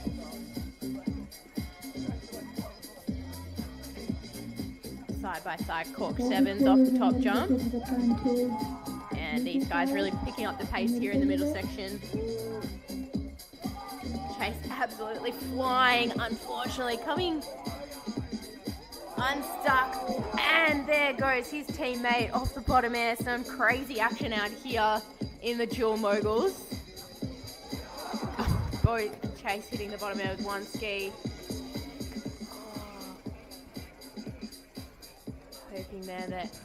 Side by side cork sevens off the top jump. And these guys really picking up the pace here in the middle section. Chase absolutely flying, unfortunately, coming unstuck, and there goes his teammate off the bottom air. Some crazy action out here in the dual moguls. Boy, Chase hitting the bottom air with one ski. Hoping there that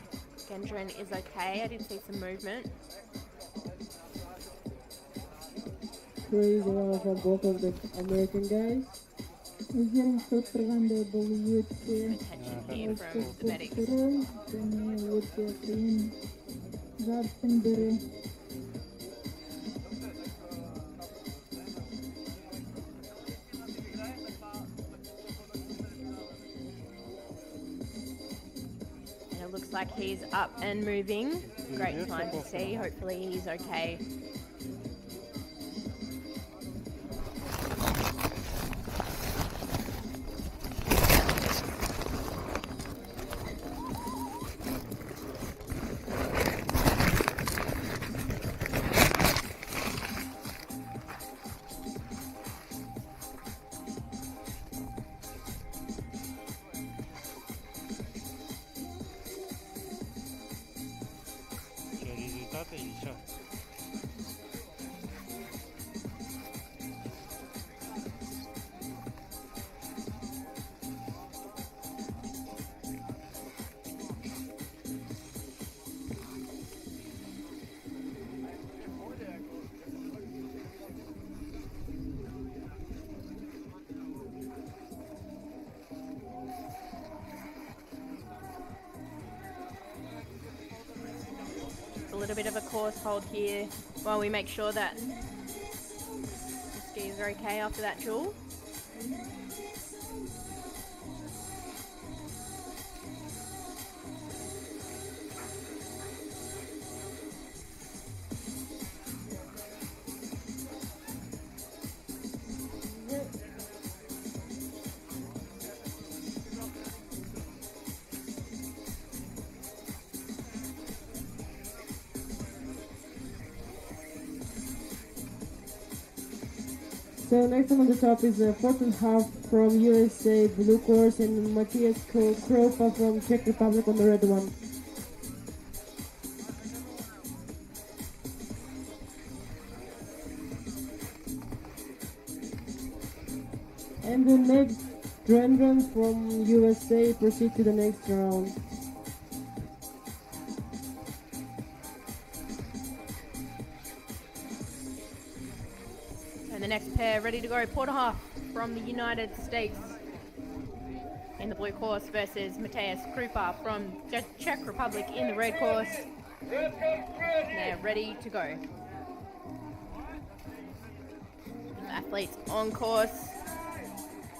Gendron is okay. I did see some movement. Crazy run from both of the American guys. Attention here from the medics. And it looks like he's up and moving. Great time to see. Hopefully he's okay. A little bit of a course hold here while we make sure that the skis are okay after that duel. So next one on the top is Fortune Half from USA blue course and Matthias Kropa from Czech Republic on the red one. And the next Gendron from USA proceed to the next round. And the next pair ready to go, Porter Half from the United States in the blue course versus Matthias Krupa from the Czech Republic in the red course. They're ready to go. Athletes on course.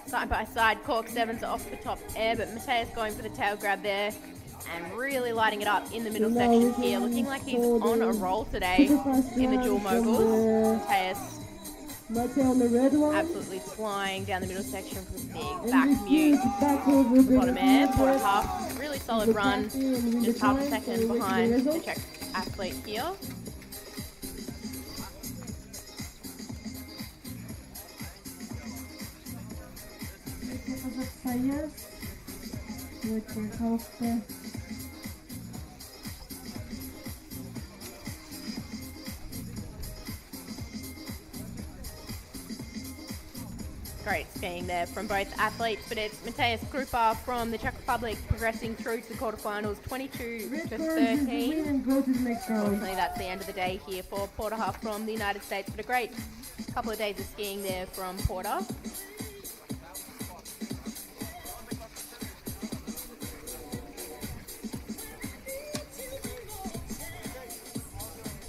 Side by side, cork sevens off the top air, but Matthias going for the tail grab there and really lighting it up in the middle section here. Looking like he's on a roll today in the dual moguls. Matthias on the red one. Absolutely flying down the middle section for the big back mute. Bottom air, Porter Half, really solid run. Just half a second behind the Czech athlete here. Барлық сайыс өте қауіпті. Great skiing there from both athletes, but it's Mateusz Krupa from the Czech Republic progressing through to the quarterfinals, 22 to 13. And go to the next round. Unfortunately, that's the end of the day here for Porter from the United States, but a great couple of days of skiing there from Porter.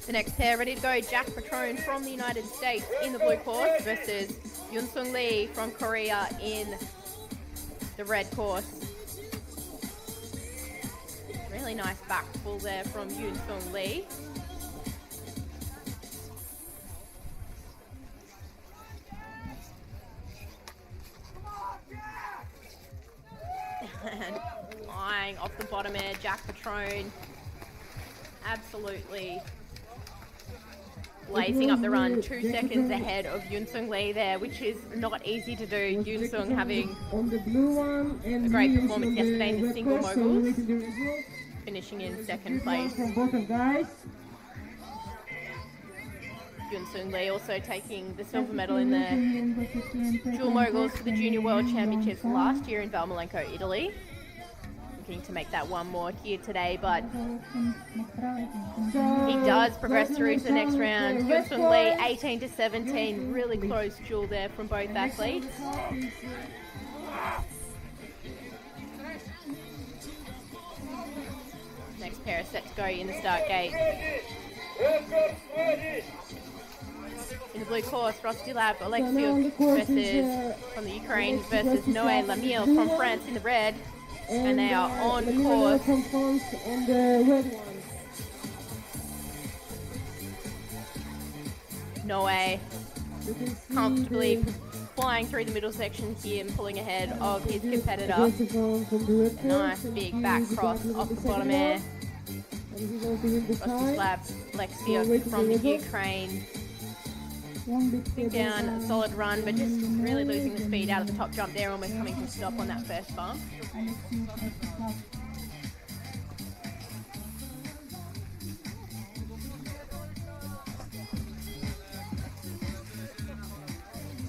The next pair ready to go, Jack Patrone from the United States in the blue course versus Yoon-Sung Lee from Korea in the red course. Really nice back pull there from Yoon-Sung Lee. And flying off the bottom air, Jack Patrone absolutely blazing up the run, 2 seconds ahead of Yoon-Sung Lee there, which is not easy to do. Yoon-Sung having on the blue one and a great Lee performance on the yesterday in the red single course, so moguls, we can do it as well. finishing in second Good one place. from both of guys. Yoon-Sung Lee also taking the silver medal in the dual moguls for the Junior World Championships last year in Valmalenco, Italy. Looking to make that one more here today, but he does progress through to the next round. Yoon-Sung Lee, 18 to 17, really close duel there from both athletes. Next pair is set to go in the start gate. In the blue course, Rostilab Alexiuk versus from the Ukraine versus Noé Lamiel from France in the red. And they are on course. From France on the red one. Noé You can see comfortably flying through the middle section here and pulling ahead of his competitor. aggressive one from the red course, Nice and big he back is cross again off with the the bottom second air. one. And he's also in the side. Rostislav Alexiuk from the Ukraine. Putting down a solid run, but just really losing the speed out of the top jump there, almost coming to a stop on that first bump.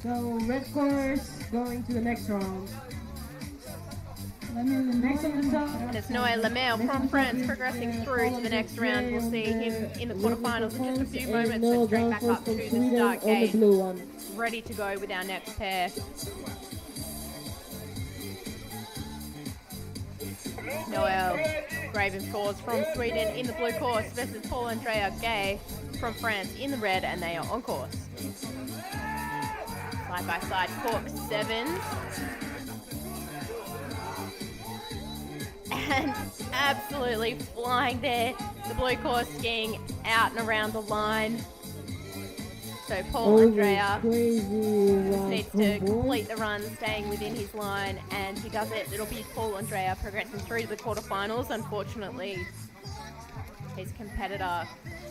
So red course going to the next round. Next on the top. And it's Noé Lamel from France progressing through to the next round. We'll see him in the quarterfinals in just a few moments, but straight back up to the start on the gate, blue one. ready to go with our next pair. Noel Gravenfors from Sweden in the blue course versus Paul Andrea Gay from France in the red, and they are on course. Side by side cork 7. And absolutely flying there. The blue course skiing out and around the line. So Paul Andrea needs to complete the run, staying within his line, and he does it. It'll be Paul Andrea progressing through to the quarterfinals. Unfortunately, his competitor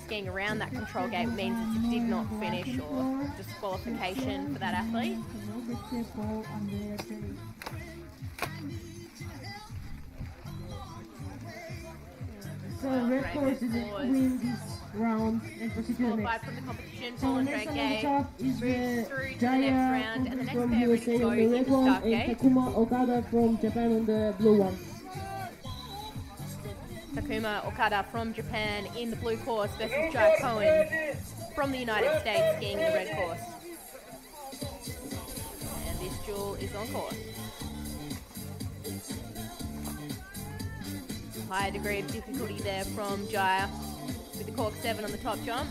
skiing around that control gate means that he did not finish, or disqualification for that athlete. So red course is win this round and proceed to the Qualified next. from the competition, So Paul next Andrea on the Gay top is moves through to the Jaya next round, and the next from pair ready to USA go on the in red the one, start and gate. Takuma Okada from Japan on the blue one. Takuma Okada from Japan in the blue course versus Jai Cohen from the United States skiing in the red course. And this duel is on course. Higher degree of difficulty there from Jaya with the cork 7 on the top jump.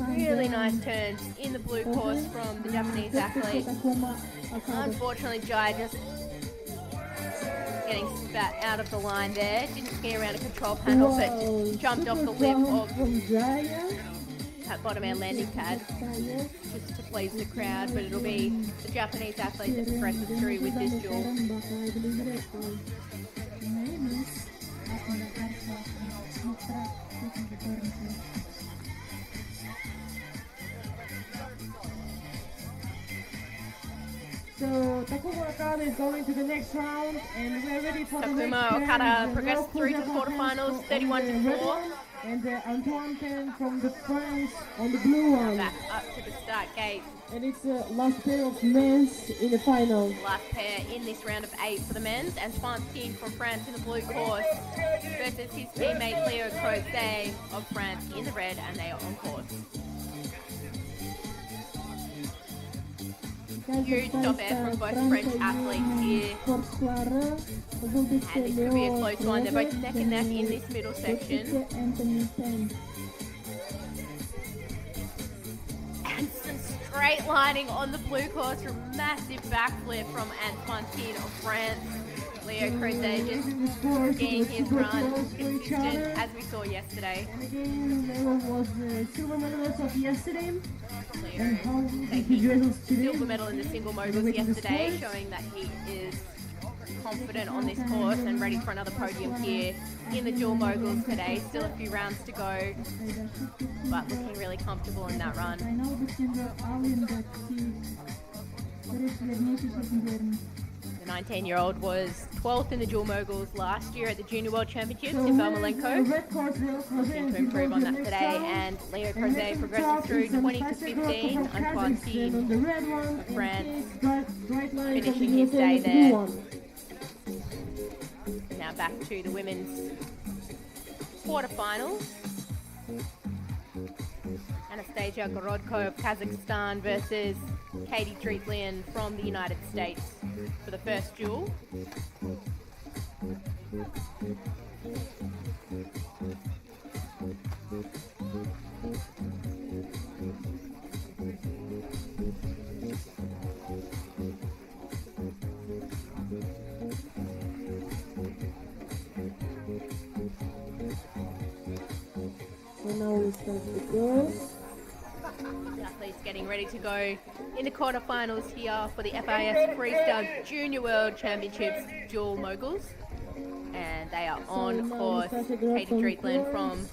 Really nice turns in the blue course from the Japanese athlete. Unfortunately, Jaya just getting spat out of the line there. Didn't ski around a control panel, but jumped off the lip of that bottom air landing pad just to please the crowd. But it'll be the Japanese athlete that progresses through with this duel. So Takuma Okada is going to the next round, and we're ready for the next Takuma pair. Okada The progressed through to the Royal quarterfinals, Cousins 31 on to the red 4. one, and Antoine Pen from the France on the blue one. Back up to the start gate. And it's the last pair of men's in the final. Last pair in this round of 8 for the men's. Alpine Skiing from France in the blue course versus his teammate Leo Crozet of France in the red, and they are on course. Huge top air from both French athletes here. And this could be a close one. They're both neck and neck in this middle section. And some straight lining on the blue course from massive backflip from Antoine Skiing of France. Leo Crozet just skiing his run consistent as we saw yesterday. And again, Leo was the silver medalist of yesterday. Leo taking silver medal in the single moguls yesterday, showing that he is confident on this course and ready for another podium here in the dual moguls today. Still a few rounds to go, but looking really comfortable in that run. The 19-year-old was 12th in the dual moguls last year at the Junior World Championships in Belmalenko. Looking to improve on that today, and Leo Crozet progresses through 20 to 15. Antoine Skiing of France finishing his day there. Now back to the women's quarterfinals. Anastasia Gorodko of Kazakhstan versus Katie Treatlian from the United States for the first duel. So now we start the girls. The athletes getting ready to go in the quarterfinals here for the FIS Freestyle Junior World Championships Dual Moguls. And they are on course. Katie Treatlian from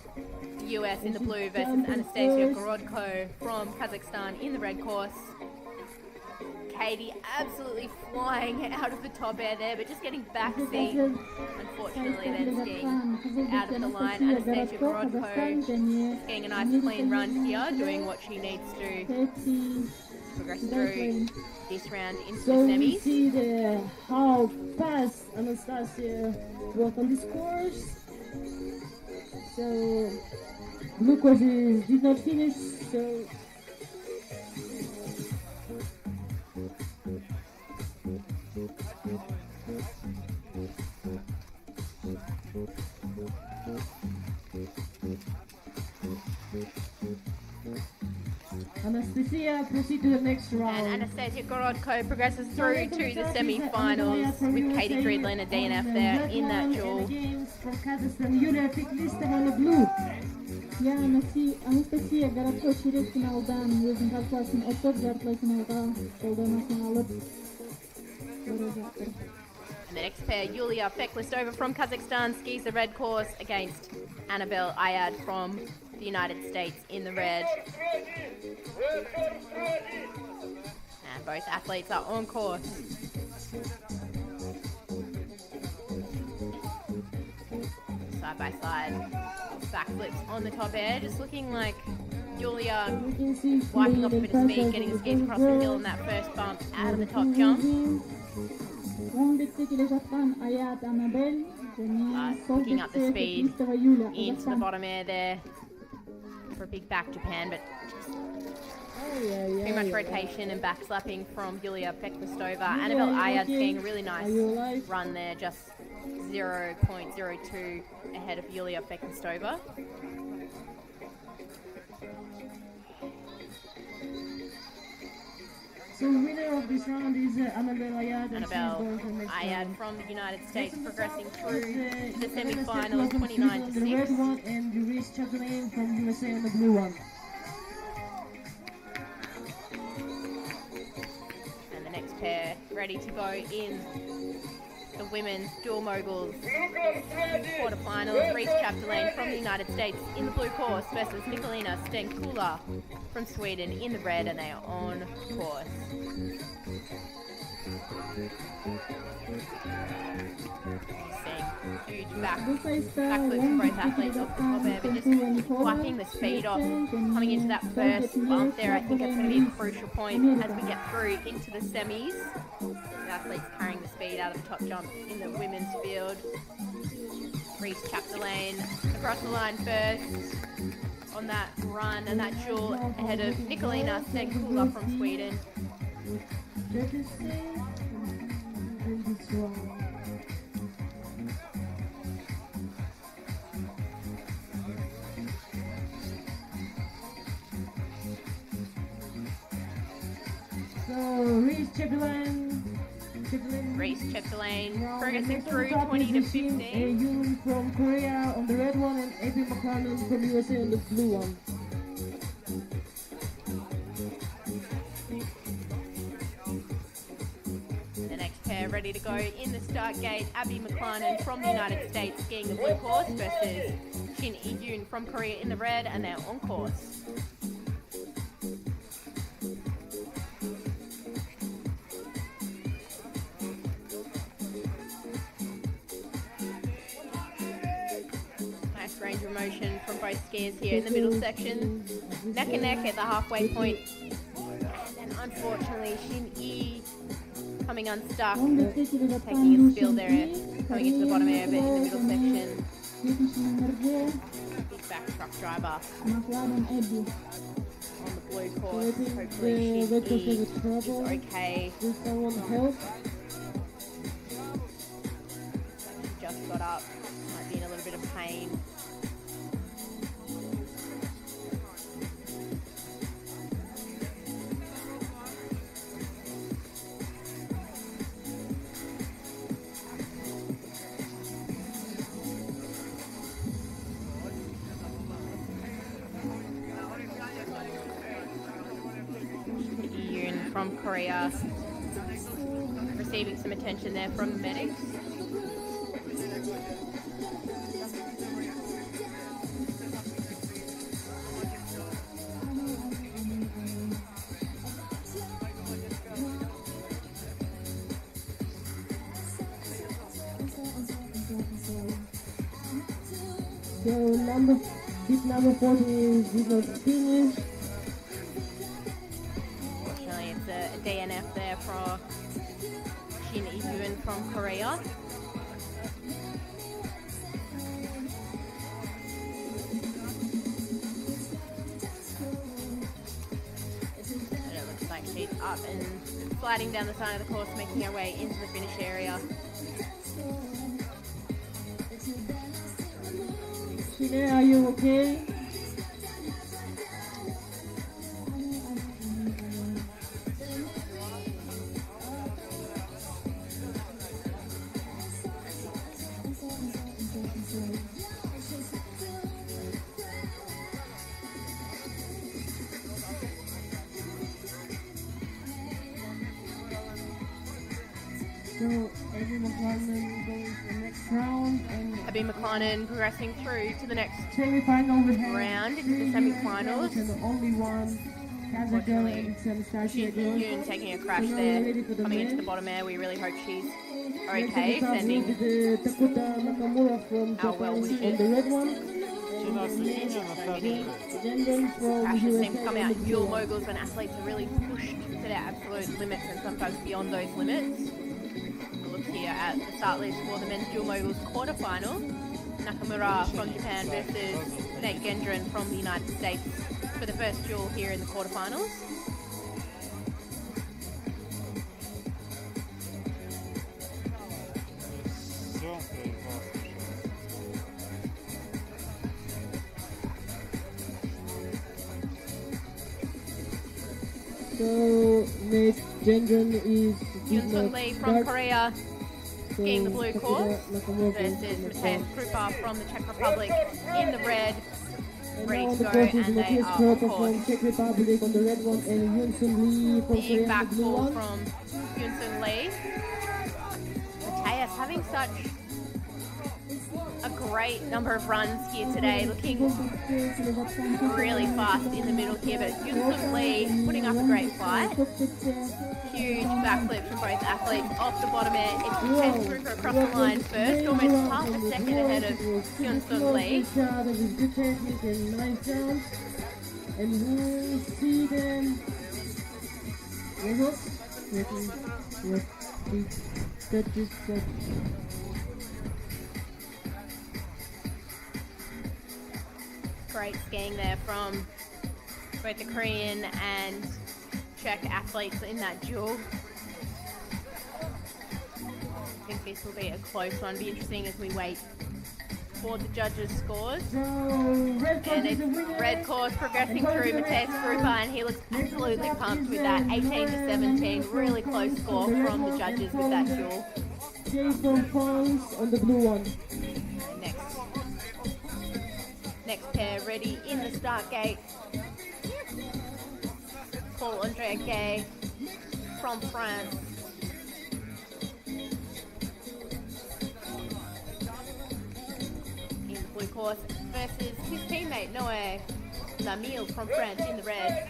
the US in the blue versus Anastasia Gorodko from Kazakhstan in the red course. Katie absolutely flying out of the top air there, but just getting back seat. Unfortunately, then skiing out of the line. Anastasia Gorodko skiing a nice clean run here, doing what she needs to progress through this round into the So we semis. see how fast Anastasia worked on this course. So blue course did not finish, so Anastasia proceed to the next round. And Anastasia Gorodko progresses through to the semi-finals with Katie Treatlian and DNF there in that duel. From Kazakhstan, Yulia Peklistova on the blue. Я Анастасия Городко ширек финалдан өзінің қарсыласын ұтып жартылай финалға жолдамасын алып бара жатыр. And the next pair, Yulia Feklistova from Kazakhstan skis the red course against Annabelle Ayad from the United States in the red. And both athletes are on course. Side by side, backflips on the top air, just looking like Yulia We can see wiping off a Fleet bit of and speed, Tasha getting the with skis the across the hill girls. in that first bump out of the top jump. Оң бетте келе жатқан Аят Анабель және сол Picking up the бетте speed Пеклистова Юлия into the Қазақстан. bottom air there for a big back Japan, but Oh, yeah, too much yeah. rotation and backslapping from Yulia Feklistova. Annabelle Ayad skiing a really nice Are you alive? run there, just 0.02 ahead of Yulia Feklistova. So winner of this round is Annabelle Ayad. and she's Annabelle going to the next Ayad round. from the United States progressing Was, through the Elena semi-finals, Stepanova 29 on to the red 6. one, and Reese Chamberlain from USA on the blue one. And the next pair ready to go in the women's dual moguls quarterfinals. Reese Chamberlain from the United States in the blue course versus Nikolina Stenkula from Sweden in the red, and they are on course. Huge backflip from both athletes off the top there, but just wiping the speed off. Coming into that first bump there, I think that's going to be a crucial point as we get through into the semis. The athletes carrying the speed out of the top jump in the women's field. Reese Chapdelaine across the line first on that run and that duel ahead of Nicolina Stenkula from Sweden. So Reese Chapdelaine progressing through 20 to 15. Yoon from Korea on the red one and Abby McConnell from USA on the blue one. The next pair ready to go in the start gate. Abby McClellan from the United States skiing the blue course versus Shin Iyun from Korea in the red, and they're on course. Range of motion from both skiers here in the middle section, neck and neck at the halfway point, and unfortunately Shin Yi coming unstuck, taking a spill there, coming into the bottom area but in the middle section. Big back truck driver on the blue course. Hopefully Shin Yi is okay. She just got up, might be in a little bit of pain. From Korea, receiving some attention there from the medics. So bit number 40 did not finish. A DNF there for Shin Iyun from Korea. And it looks like she's up and sliding down the side of the course, making her way into the finish area. Shine, are you okay? Abby McClellan progressing through to the next semifinal round into the semifinals. And the only one Unfortunately, Shin Iyun taking a crash there, coming into the bottom air. We really hope she's okay, sending our well wishes. On the red one. Crashes seem to come out in dual moguls when athletes are really pushed to their absolute limits and sometimes beyond those limits. Look here at the start list for the men's dual moguls quarterfinal. Nakamura from Japan versus Nate Gendron from the United States for the first duel here in the quarterfinals. So Nate Gendron is Yoon Lee from Korea skiing the blue course versus Matthias Krupa from the Czech Republic in the red, ready to go, and they are on course. Czech Republic on the red one, and Yoon Lee from Big backfall from Yoon Lee. Matthias having such a great number of runs here today, looking really fast in the middle here, but Yunsun Lee putting up a great fight. Huge backflip from both athletes off the bottom air. It's Ted Kruger across the line first, almost half a second ahead of Yunsun Lee. That was good technique and nice jumps. And we'll see them. Great skiing there from both the Korean and Czech athletes in that duel. I think this will be a close one. Be interesting as we wait for the judges' scores. And it's red course progressing through Mateus Grupa, and he looks absolutely pumped with that 18-17. Really close score from the judges with that duel. Jay from France on the blue one. Next pair ready in the start gate. Paul Andre Gay from France. In the blue course versus his teammate Noé Lamille from France in the red.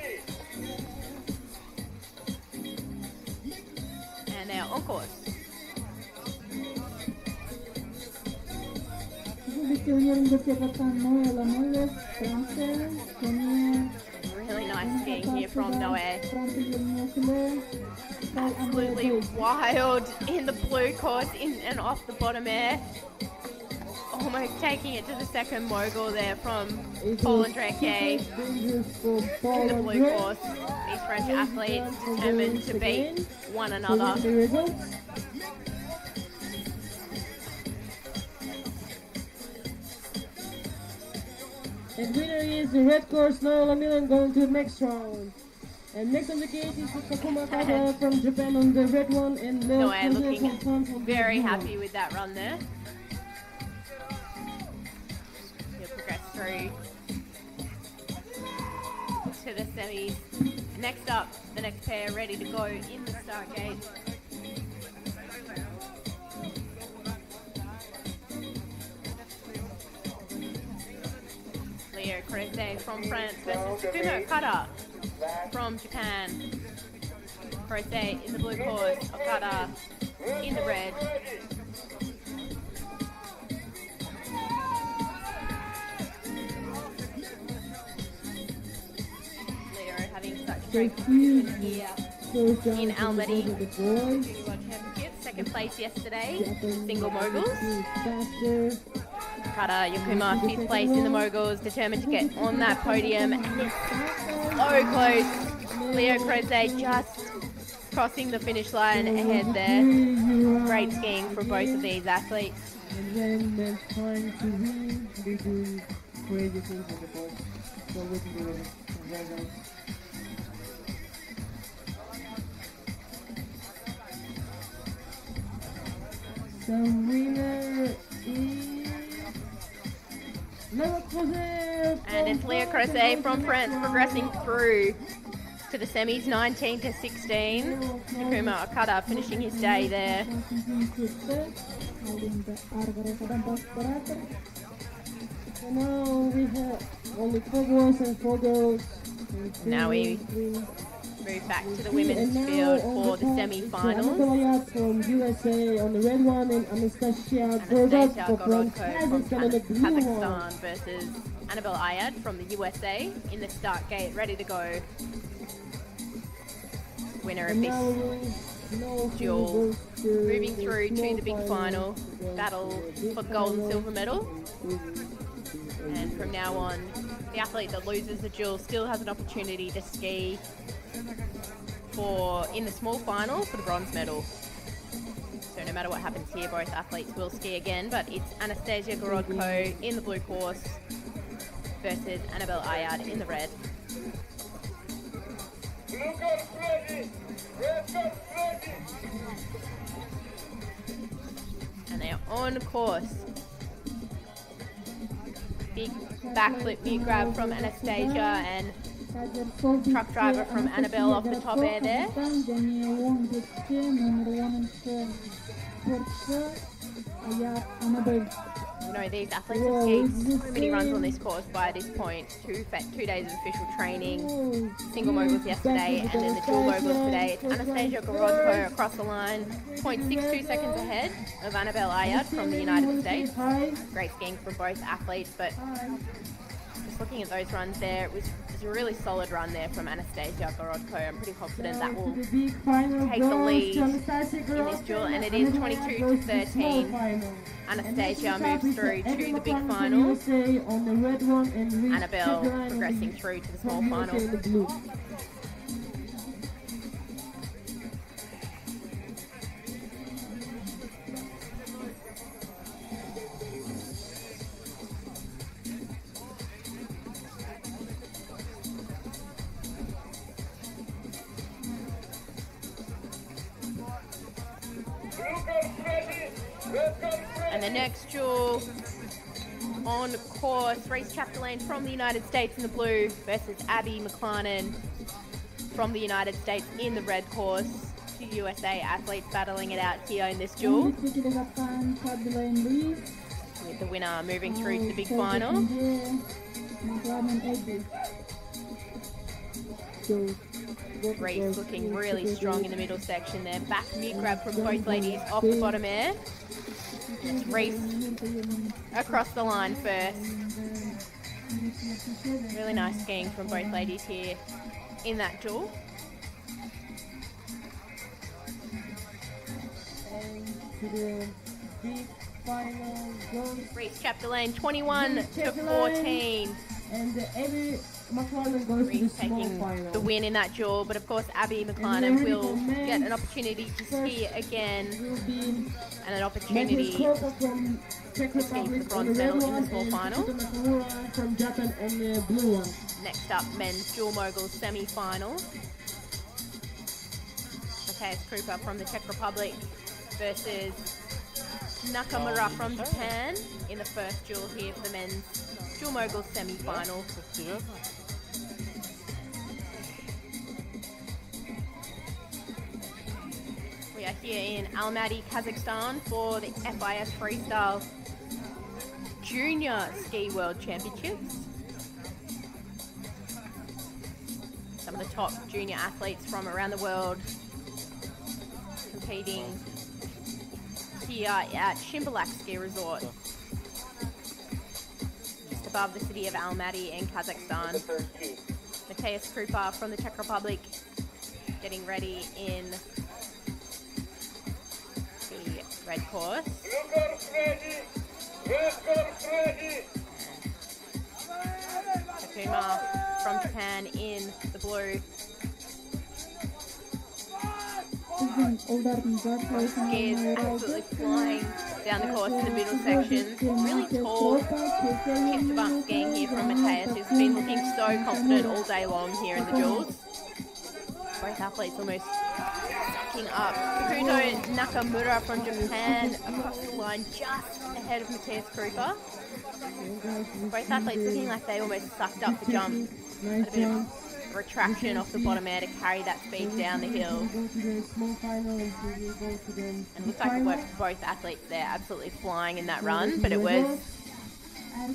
And they're on course. Really nice skiing here from Noé. Absolutely wild in the blue course, in and off the bottom air. Almost taking it to the second mogul there from Paul Andreke in the blue course. These French athletes determined to beat one another. And winner is the red course, Nola Milan, going to the next round. And next on the gate is Takuma Kada from Japan on the red one, and Noé looking very happy with that run there. He'll progress through to the semis. Next up, the next pair ready to go in the start gate. Leo Crese from France versus Takumo Okada from Japan. Crese in the blue course, Okada in the red. Leo having such great competition here in Almaty Junior World Championship. Second place yesterday, single moguls. Kata Yukuma, 5th place in the moguls, determined to get on that podium. And it's so close. Leo Crozet just crossing the finish line ahead there. Great skiing from both of these athletes. And when there's time to win, they do crazy things on the course. So we can do it. Well done. The winner is Leo Crozet. And it's Leo Crozet from France progressing through to the semis, 19-16. Takuma Okada finishing his day there. So now we have only 4 boys and 4 girls. Now we move back to the women's field for the semi-finals. Anastasia from USA on the red one, and Anastasia Gorodko from Kazakhstan on the blue one. versus Annabelle Ayad from the USA in the start gate, ready to go. Winner of this duel, moving through to the big final, battle for gold and silver medal. And from now on, the athlete that loses the duel still has an opportunity to ski in the small final for the bronze medal. So no matter what happens here, both athletes will ski again, but it's Anastasia Gorodko in the blue course versus Annabelle Ayad in the red. And they are on course. Big backflip mute grab from Anastasia and truck driver from Annabelle off the top air there. You know, these athletes have skied so many runs on this course by this point. 2 days of official training, single moguls yesterday, and then the dual moguls today. It's Anastasia Gorodko across the line, 0.62 seconds ahead of Annabelle Ayad from the United States. Great skiing for both athletes, but just looking at those runs there, it was a really solid run there from Anastasia Gorodko. I'm pretty confident that will take the lead in this duel, and it is 22-13. Anastasia moves through to the big final. Annabelle progressing through to the small final. And the next duel on course, Reese Chapdelaine from the United States in the blue versus Abby McLarnon from the United States in the red course. Two USA athletes battling it out here in this duel, with the winner moving through to the big final. Reese looking really strong in the middle section there. Back mute grab from both ladies off the bottom air. It's Reese across the line first. Really nice skiing from both ladies here in that duel. Reese Chapdelaine 21-14. Reese taking the win in that duel, but of course Abby McLarnon will get an opportunity to ski again and an opportunity to ski for the bronze medal in the small final. Next up, men's dual moguls semi-final. Matthias Krupa from the Czech Republic versus Nakamura from Japan in the first duel here for the men's dual moguls semi-final. We are here in Almaty, Kazakhstan for the FIS Freestyle Junior Ski World Championships. Some of the top junior athletes from around the world competing here at Shimbalak Ski Resort, just above the city of Almaty in Kazakhstan. Matthias Krupa from the Czech Republic getting ready in the red course. Takuma from Japan in the blue. Skiers absolutely flying down the course in the middle section. Really tall tip to bump skiing here from Matthias, who's been looking so confident all day long here in the duels. Both athletes almost sucking up. Takuto Nakamura from Japan across the line just ahead of Matthias Krupa. Both athletes looking like they almost sucked up the jump. A bit of retraction off the bottom air to carry that speed down the hill. And it looks like both athletes there absolutely flying in that run, but it was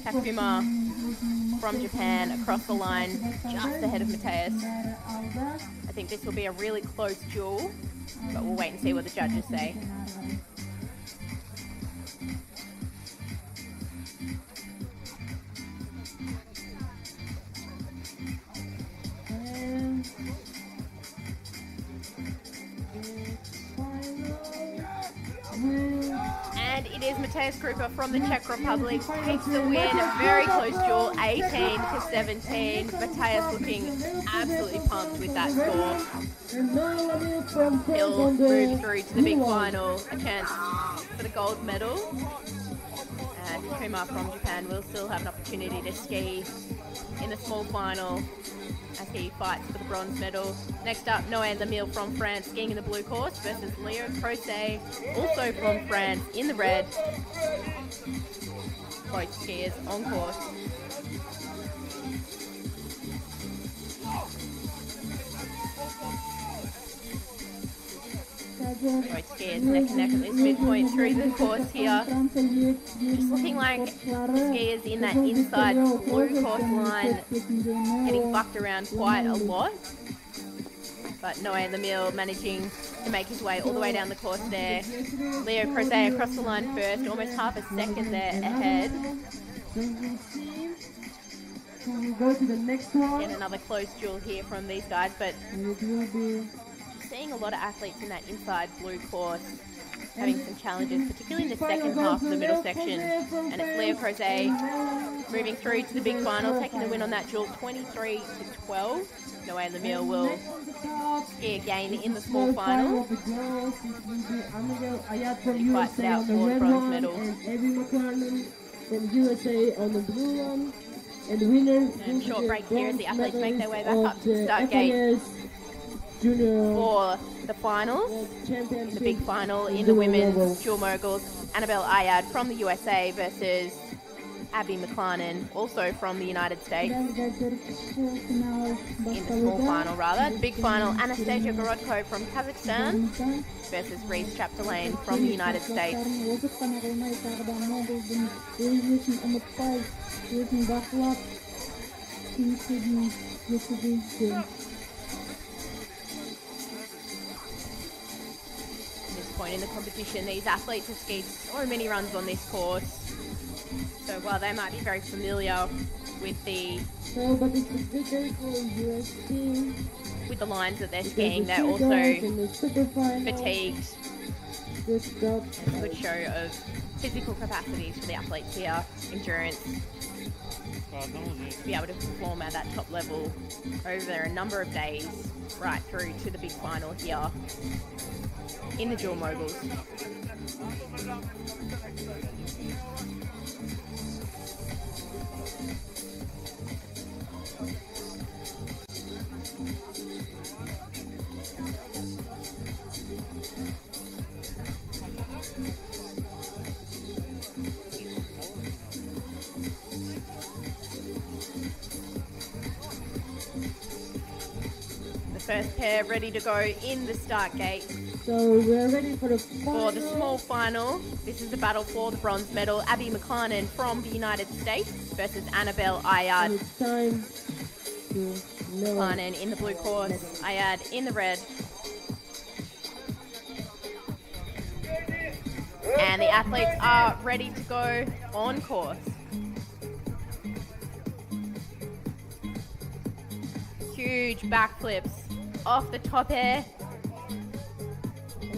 Takuma from Japan across the line just ahead of Matthias. I think this will be a really close duel, but we'll wait and see what the judges say. And it is Matthias Krupa from the Czech Republic takes the win. A very close duel, 18-17. Matthias looking absolutely pumped with that score. He'll move through to the big final, a chance for the gold medal. And Kuma from Japan will still have an opportunity to ski in the small final as he fights for the bronze medal. Next up, Noé Lamille from France skiing in the blue course versus Leo Crosset, also from France, in the red. Both skiers on course. Both skiers neck and neck at this midpoint through the course here. Just looking like the skiers in that inside blue course line getting bucked around quite a lot. But Noé Lemille managing to make his way all the way down the course there. Leo Crozet across the line first, almost half a second there ahead. We go to the next one. Again, another close duel here from these guys, but seeing a lot of athletes in that inside blue course having some challenges, particularly in the second half of the middle section. And it's Leo Crozet moving through to the big final, taking the win on that duel 23 to 12. Noé Lemille will ski again in the small final. He fights it out for the bronze medal. From USA on the blue one. And the winner. And short break here as the athletes make their way back up to the start gate for the finals. The big final in the women's dual moguls. Annabelle Ayad from the USA versus Abby McLarnon, also from the United States. In the small final, rather. The big final, Anastasia Gorodko from Kazakhstan versus Reese Chapdelaine from the United States. At this point in the competition, these athletes have skied so many runs on this course. So while they might be very familiar with the lines that they're skiing, they're also fatigued. It's a good show of physical capacities for the athletes here, endurance, to be able to perform at that top level over a number of days, right through to the big final here in the dual moguls. First pair ready to go in the start gate. So we're ready for the final. For the small final, this is the battle for the bronze medal. Abby McLarnon from the United States versus Annabelle Ayad. It's time to McLarnon in the blue course, Ayad in the red. And the athletes are ready to go on course. Huge backflips off the top air.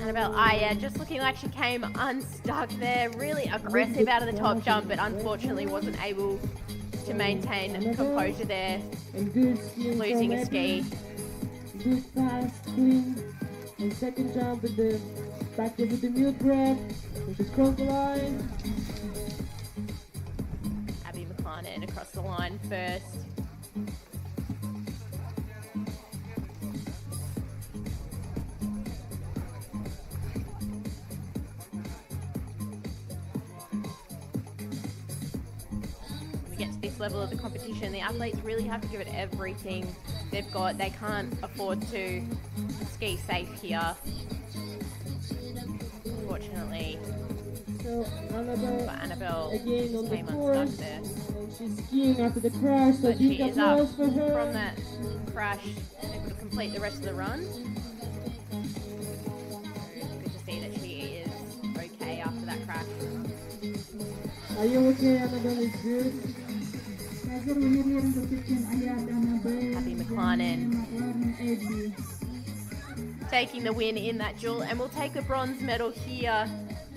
Annabelle Ayad just looking like she came unstuck there. Really aggressive out of the top jump, but unfortunately wasn't able to maintain composure there. And good losing a ski. Good pass, clean. And second jump with the backflip with the mute grab, which is cross the line. Abby McLarnon across the line first. Level of the competition, the athletes really have to give it everything they've got. They can't afford to ski safe here, unfortunately. So Annabelle again on the came course, unstuck there. and she's skiing after the crash, so But she big is up applause for her. from that crash, able to complete the rest of the run. Good to see that she is okay after that crash. Are you okay? Annabelle is good. Abby McLarnon taking the win in that duel, and we'll take a bronze medal here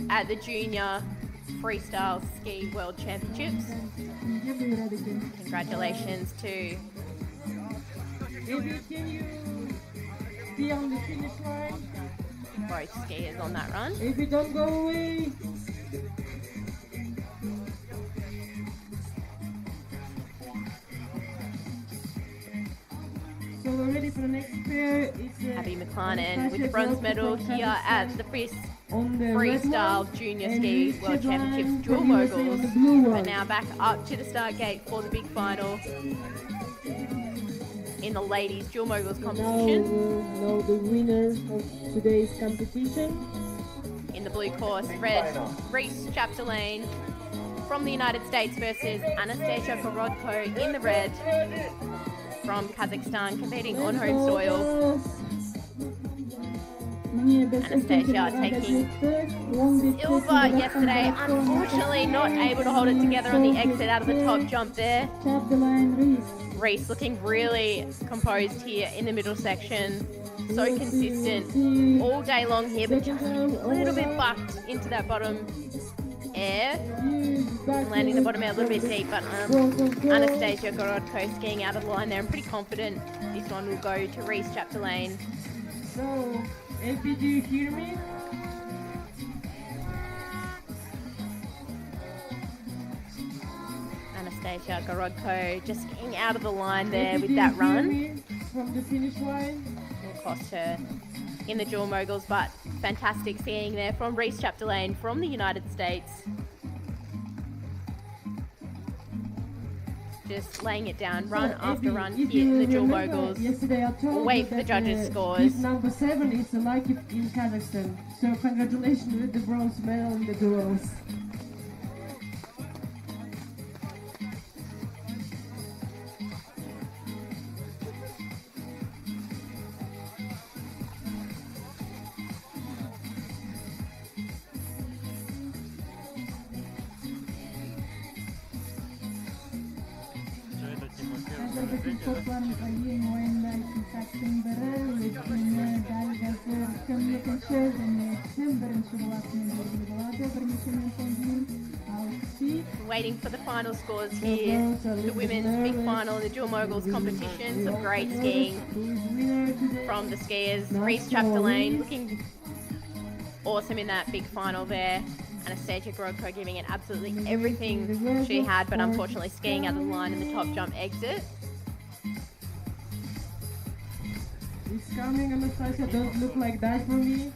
at the Junior Freestyle Ski World Championships. Congratulations to Maybe can you be on the finish line? both skiers on that run. If you don't go away. So we're ready for the next pair. It's Abby McLarnon with the bronze medal here at the FIS on the Freestyle Junior Ski World Championships Dual Moguls. But now back up to the start gate for the big final. in the ladies dual moguls Now competition. we'll know the winner of today's competition. In the blue course, red, Reese Chapdelaine from the United States versus Anastasia Gorodko in the red from Kazakhstan, competing on home soil. Anastasia taking silver yesterday, unfortunately not able to hold it together on the exit out of the top jump there. Reese looking really composed here in the middle section. So consistent all day long here, but just a little bit bucked into that bottom air. Landing the bottom air a little bit deep, but Anastasia Gorodko skiing out of the line there. I'm pretty confident this one will go to Reese Chapdelaine. So, AP, do you hear me? Anastasia Gorodko just skiing out of the line there AP, with do that you hear run. me from the finish line. Will cost her in the dual moguls, but fantastic skiing there from Reese Chapdelaine from the United States. Just laying it down, run after run here in the dual moguls. Yesterday I told Wait you for the that, judges' scores. This number 7 is like it in Kazakhstan. So congratulations with the bronze medal in the duels. Waiting for the final scores here. The women's big final in the dual moguls competition. Some great skiing from the skiers. Reese Chapdelaine looking awesome in that big final there. Anastasia Gorodko giving it absolutely everything she had, but unfortunately skiing out of the line in the top jump exit. It's coming, Anastasia. Don't look like that for me.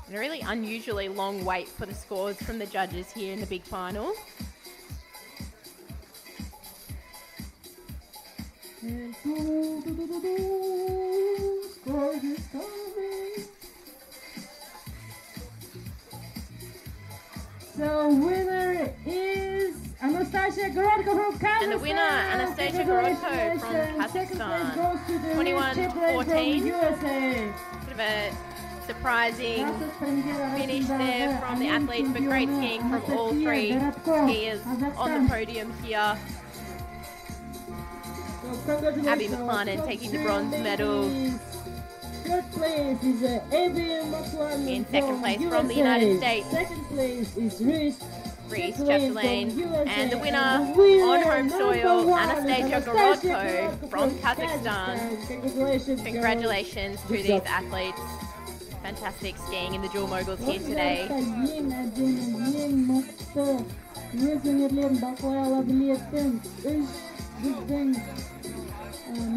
A really unusually long wait for the scores from the judges here in the big final. And scores is coming. So winner is Anastasia Gorodko from Kazakhstan. And the winner, Anastasia Gorodko from Kazakhstan. 21-14. USA. Bit of a surprising finish there from the athletes, but great skiing from all three skiers on the podium here. Abby McLaren taking the bronze medal. Third place is Abby McLaren. In second place from the United States, Second place is Reese Chapdelaine. And the winner on home soil, Anastasia Gorodko from Kazakhstan. Congratulations to these athletes. Fantastic skiing in the dual moguls here today.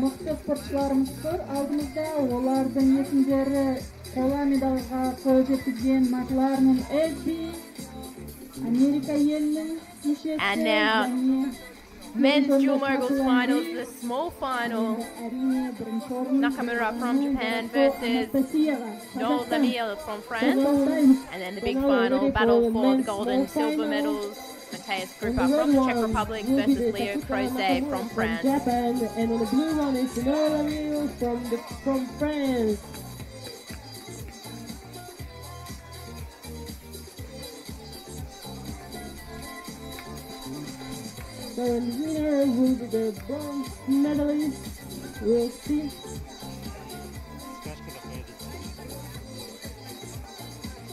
Мықты спортшыларымыз бар алдымызда. Олардың есімдері қола медальға қол жеткізген Макларен Эльфи, Америка елінің мүшесі. And now, men's dual moguls finals, the small final. Nakamura from Japan versus Noel Lamille from France. And then the big final, battle for the gold and silver medals. Mateus Krupa from the Czech Republic versus Leo Croze from France. Japan, and on the blue one is Noel Lamille from France. So the winner will be the bronze medalist. We'll see.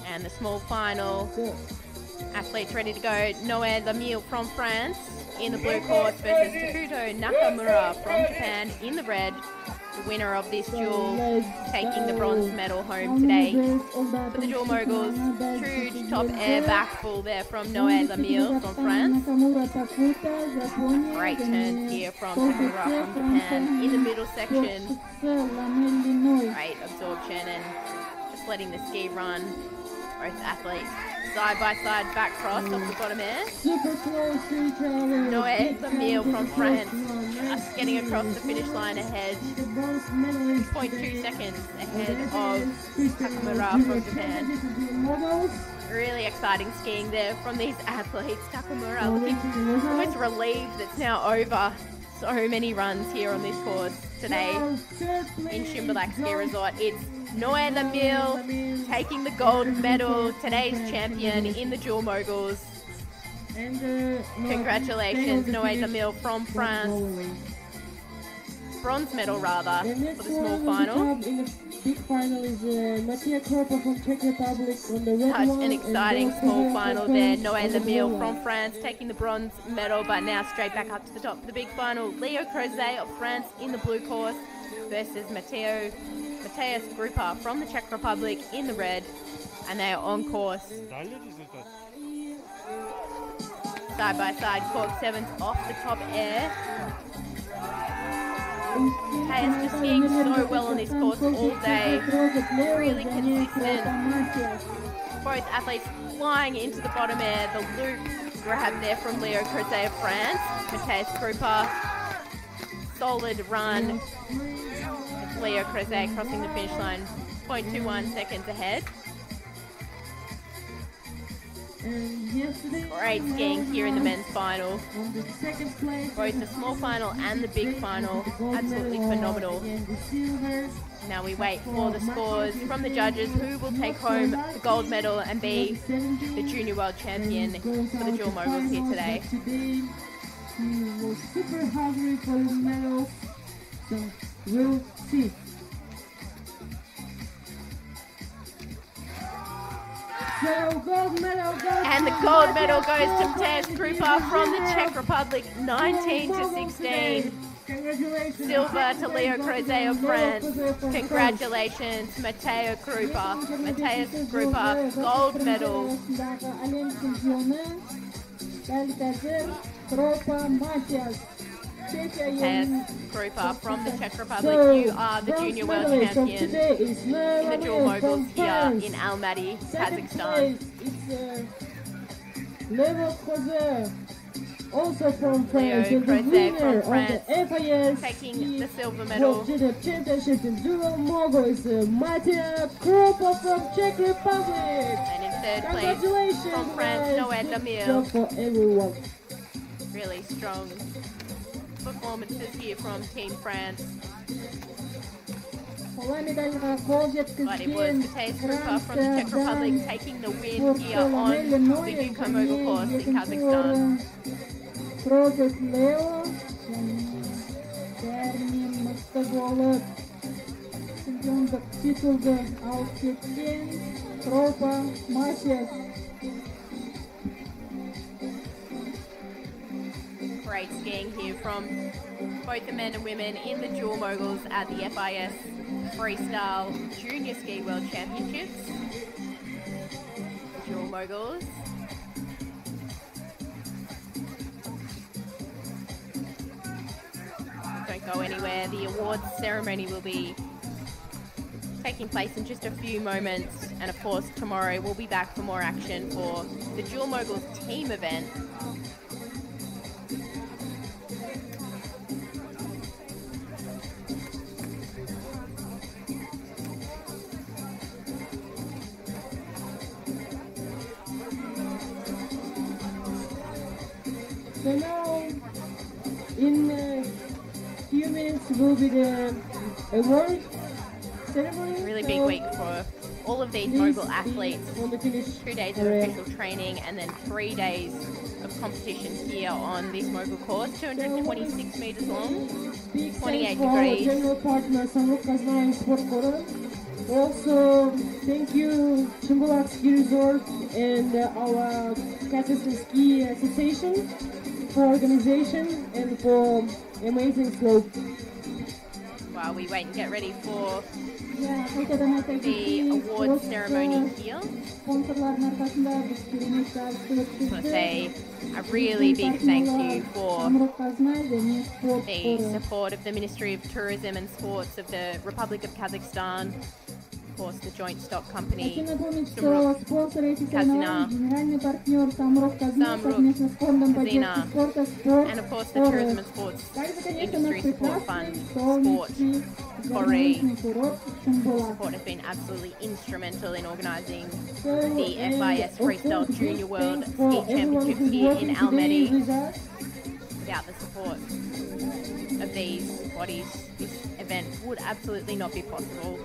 And the small final. Athletes ready to go. Noel Lamille from France in the blue course versus Takuto Nakamura from Japan in the red. The winner of this duel taking the bronze medal home today. For the dual moguls, huge top air back full there from Noé Lamille from France. Great turns here from Takamura from Japan in the middle section. Great absorption and just letting the ski run. Both athletes side by side back cross off the bottom air. Super close to each other. Noé Lamille from France just getting across the finish line ahead. 0.2 seconds ahead of Takamura from Japan. Really exciting skiing there from these athletes. Takamura looking almost relieved it's now over. So many runs here on this course today in Shimbolak Ski Resort. It's Noé Lamille taking the gold medal, today's champion in the dual moguls. Congratulations, Noé Lamille from France. Bronze medal rather for the small final. In the big final is Matia Kropa from Czech Republic on the red Such one, an exciting small final there. Noé Lamille from France taking the bronze medal, but now straight back up to the top for the big final. Leo Crozet of France in the blue course versus Mateus Grupa from the Czech Republic in the red, and they are on course. Side by side, cork sevens off the top air. KAZ just skiing so well on this course all day. Really consistent. Both athletes flying into the bottom air. The loop grab there from Leo Crozet of France. Mateus Grupa, solid run. It's Leo Crozet crossing the finish line, 0.21 seconds ahead. Great skiing here in the men's final. Both the small final and the big final, absolutely phenomenal. Now we wait for the scores from the judges, who will take home the gold medal and be the junior world champion for the dual moguls here today. He was super hungry for his medals, so we'll see. So gold medal goes and the gold medal goes to Mateus Grupa from the Czech Republic, 19 to 16. Silver to Leo Crozet of France. Congratulations, Mateus Grupa. Mateus Grupa, gold medal. Mateus Grupa from the Czech Republic, you are the junior world champion in the dual moguls here in Almaty, Kazakhstan. Leo Crozet, also from France, Leo the Crozet winner from France, of the FIS taking the silver medal. championship in dual moguls, Matia Kropa from Czech Republic. And in third place from France, Noé Lamille. For everyone. Really strong performances here from Team France. But it was Mateus Grupa from the Czech Republic taking the win here on the Yukon Mogul course in Kazakhstan. Great skiing here from both the men and women in the dual moguls at the FIS Freestyle Junior Ski World Championships. Dual moguls. Don't go anywhere. The awards ceremony will be taking place in just a few moments, and of course tomorrow we'll be back for more action for the dual moguls team event. So now, in a few minutes, will be the award ceremony. Really big week for all of these mogul athletes. 2 days of official training and then 3 days of competition here on this mogul course. 226 meters long, 28 degrees. General partner Samruk Kazan Sport Forum. Also, thank you Shimbolak Ski Resort and our KAZ Ski Association for organization and for amazing slope. while we wait and get ready for Ya, kaytadan ayta the keteyik, award ceremony here. Sponsorların arkasında biz керемет жарысты I want to өткөздүк. say a really big thank you for Самұрық-қазына және спорт the қоры. support of the Ministry of Tourism and Sports of the Republic of Kazakhstan, of course the joint stock company, Хочу напомнить, что Самұрық спонсор этих Казина. соревнований, генеральный партнер Самұрық-Казина Самұрық совместно с фондом Казина. поддержки спорта «Спорт». and of course the Tourism and Sports Также, конечно, Industry наш Support прекрасный, Fund, солнечный, горнолыжный курорт Шымбула. support has been absolutely instrumental in organising So, the FIS of Freestyle course, Junior big World thanks for Ski everyone Championships who's here working in today Almaty. with us. Without the support of these bodies, this event would absolutely not be possible.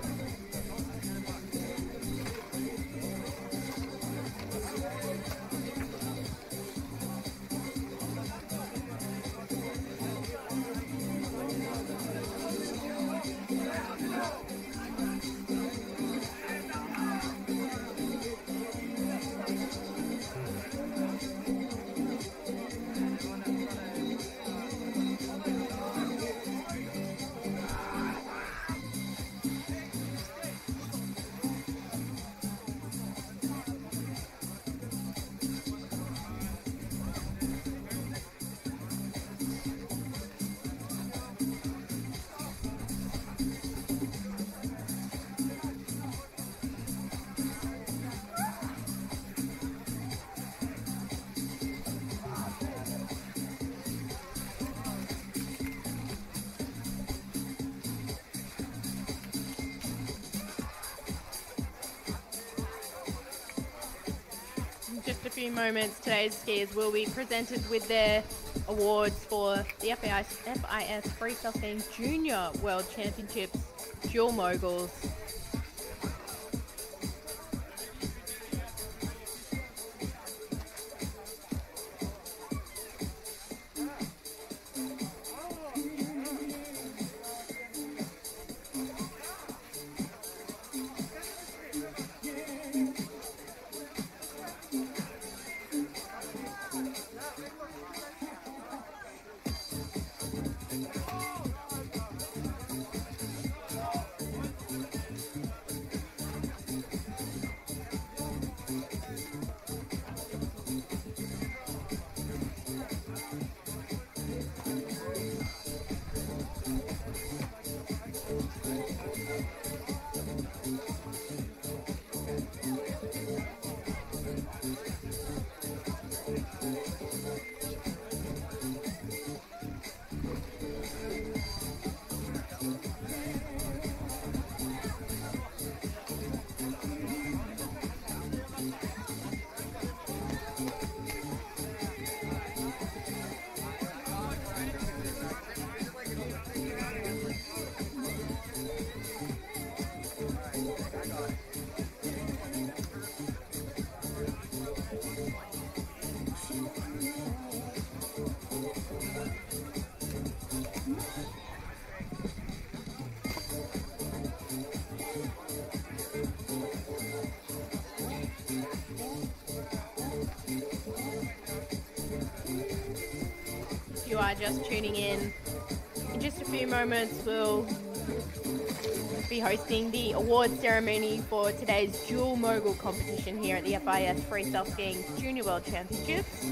In just a few moments, today's skiers will be presented with their awards for the FIS Freestyle Skiing Junior World Championships Dual Moguls. If you are just tuning in just a few moments we'll be hosting the award ceremony for today's dual mogul competition here at the FIS Freestyle Skiing Junior World Championships.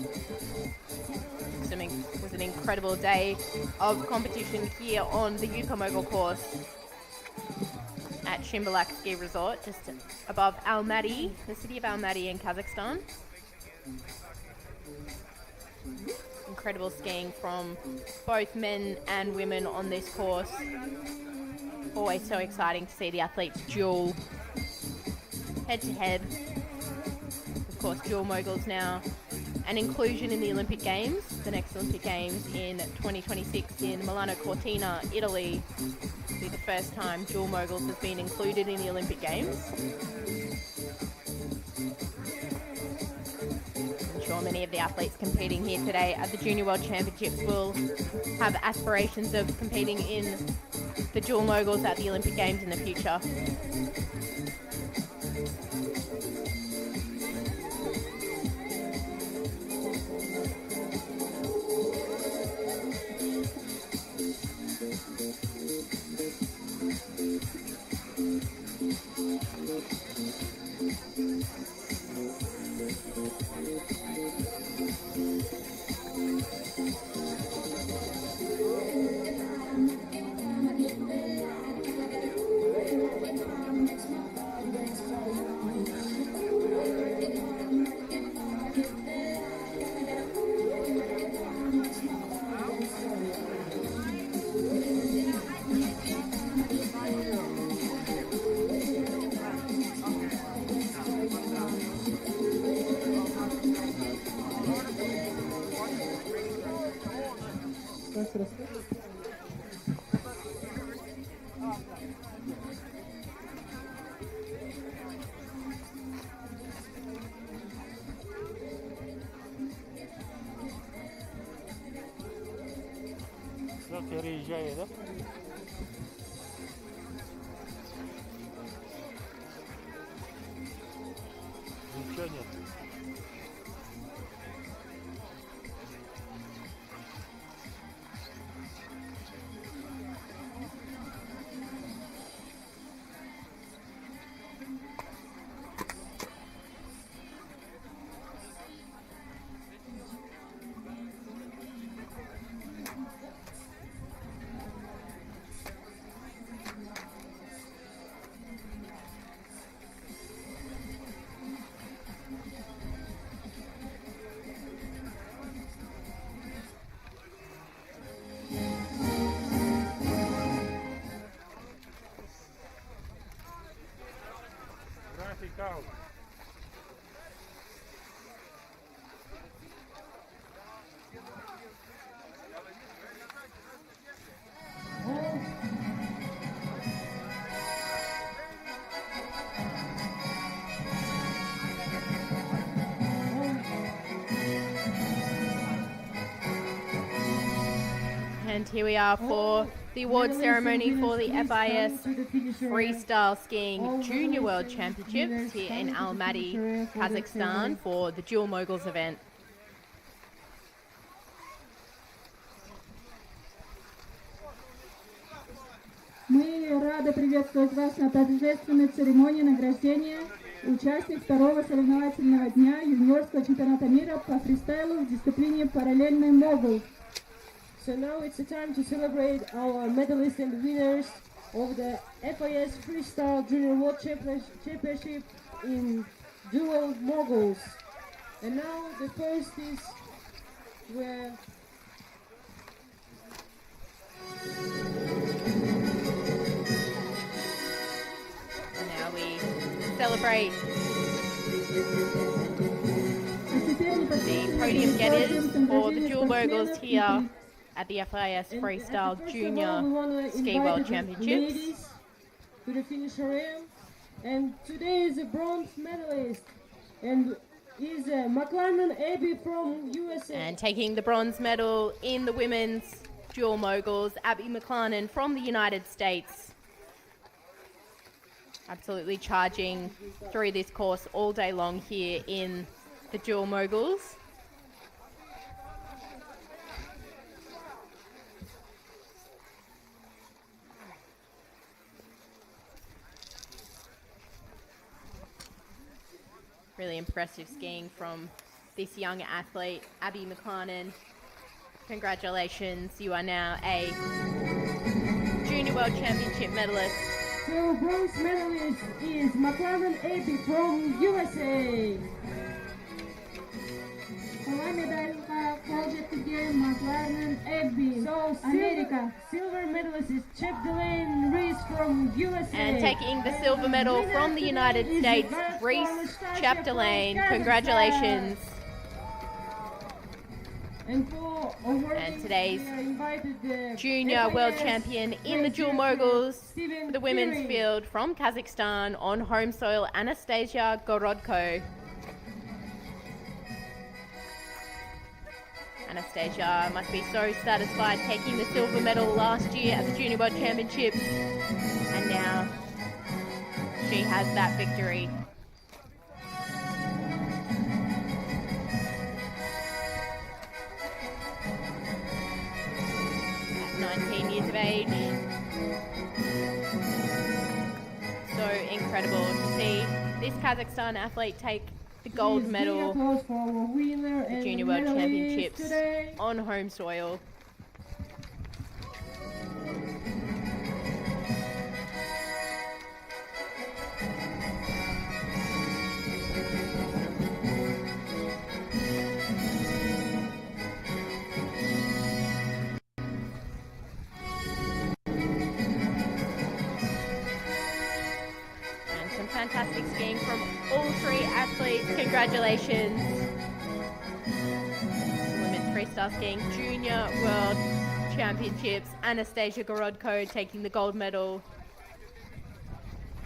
It was an incredible day of competition here on the Yupa Mogul course at Shimbalak Ski Resort, just above Almaty, the city of Almaty in Kazakhstan. Incredible skiing from both men and women on this course. Always so exciting to see the athletes duel head to head. Of course, dual moguls now an inclusion in the Olympic Games, the next Olympic Games in 2026 in Milano Cortina, Italy. It'll be the first time dual moguls has been included in the Olympic Games. I'm sure many of the athletes competing here today at the Junior World Championships will have aspirations of competing in the dual moguls at the Olympic Games in the future. Все переезжает, да? Ничего нет. График аут. And here we are for the award ceremony for the FIS Freestyle Skiing Junior World Championships here in Almaty, Kazakhstan for the Dual Moguls event. Мы рады приветствовать вас на торжественной церемонии награждения участник второго соревновательного дня юниорского чемпионата мира по фристайлу в дисциплине параллельный могул. So now it's the time to celebrate our medalists and winners of the FIS Freestyle Junior World Championship in Dual Moguls. And now the first is where Now we celebrate the podium getters for the Dual Moguls here at the FIS Freestyle Junior Ski World Championships. To the finish area. And today is a bronze medalist and is McLaren Abby from USA. And taking the bronze medal in the women's Dual Moguls, Abby McLaren from the United States. Absolutely charging through this course all day long here in the Dual Moguls. Really impressive skiing from this young athlete, Abby McLaren. Congratulations, you are now a Junior World Championship medalist. So bronze medalist is McLaren Abby from USA. Қола медальға қол жеткізген McLaren Abby, So Америка. silver medalist is Chapdelaine Reese from USA. And taking the silver medal from the United States, Reese Chapdelaine. Congratulations. And for awarding, And today's we invited the Junior World FIS Champion in the World Dual Champion Moguls Stephen for the women's Fury. field from Kazakhstan on home soil, Anastasia Gorodko. Anastasia must be so satisfied taking the silver medal last year at the Junior World Championships. And now she has that victory. At 19 years of age. So incredible to see this Kazakhstan athlete take the gold Please medal give applause for our winner the and Junior World medalist Championships today. on home soil. And some fantastic skiing from all three athletes. Congratulations. Women's Freestyle Skiing Junior World Championships. Anastasia Gorodko taking the gold medal.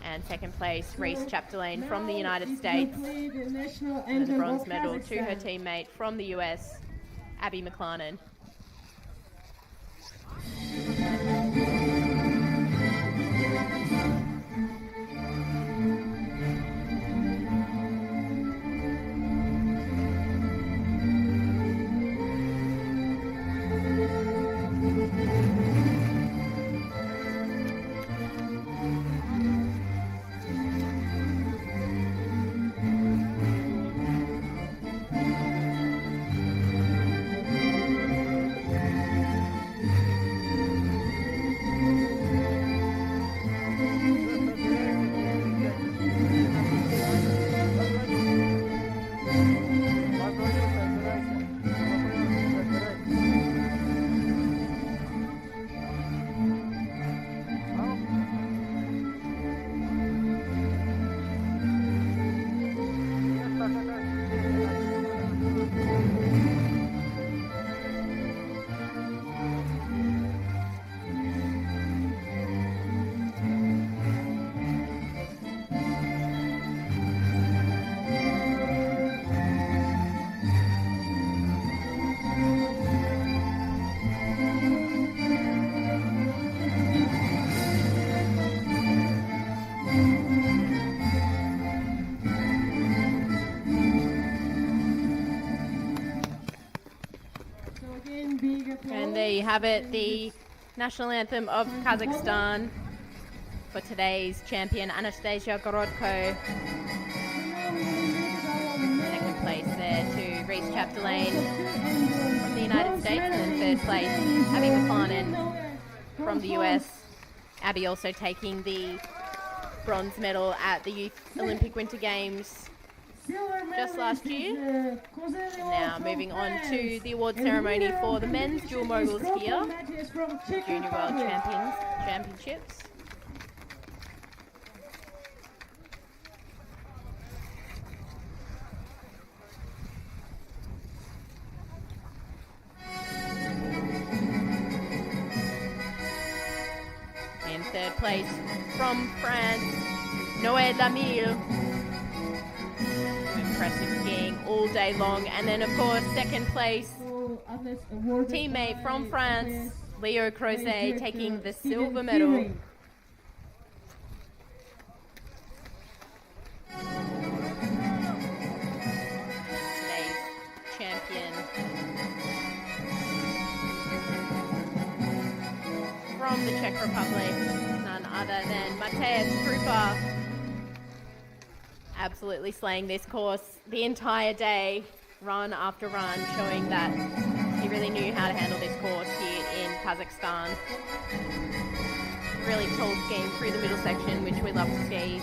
And second place, Reese Chapdelaine from the United States. And the bronze medal to her teammate from the US, Abby McLarnon. And there you have it, the national anthem of Kazakhstan for today's champion, Anastasia Gorodko. Second place there to Reese Chapdelaine from the United States, and then third place, Abby McLarnon from the US. Abby also taking the bronze medal at the Youth Olympic Winter Games just last year. And now moving on to the award ceremony for the men's dual moguls here, Junior World Championships. In third place from France, Noé Lamille. Impressive skiing all day long. And then, of course, second place, teammate from France, Leo Crozet, taking the silver medal. Today's champion from the Czech Republic, none other than Matthias Krupa. Absolutely slaying this course the entire day, run after run, showing that he really knew how to handle this course here in Kazakhstan. Really tall skiing through the middle section, which we love to see.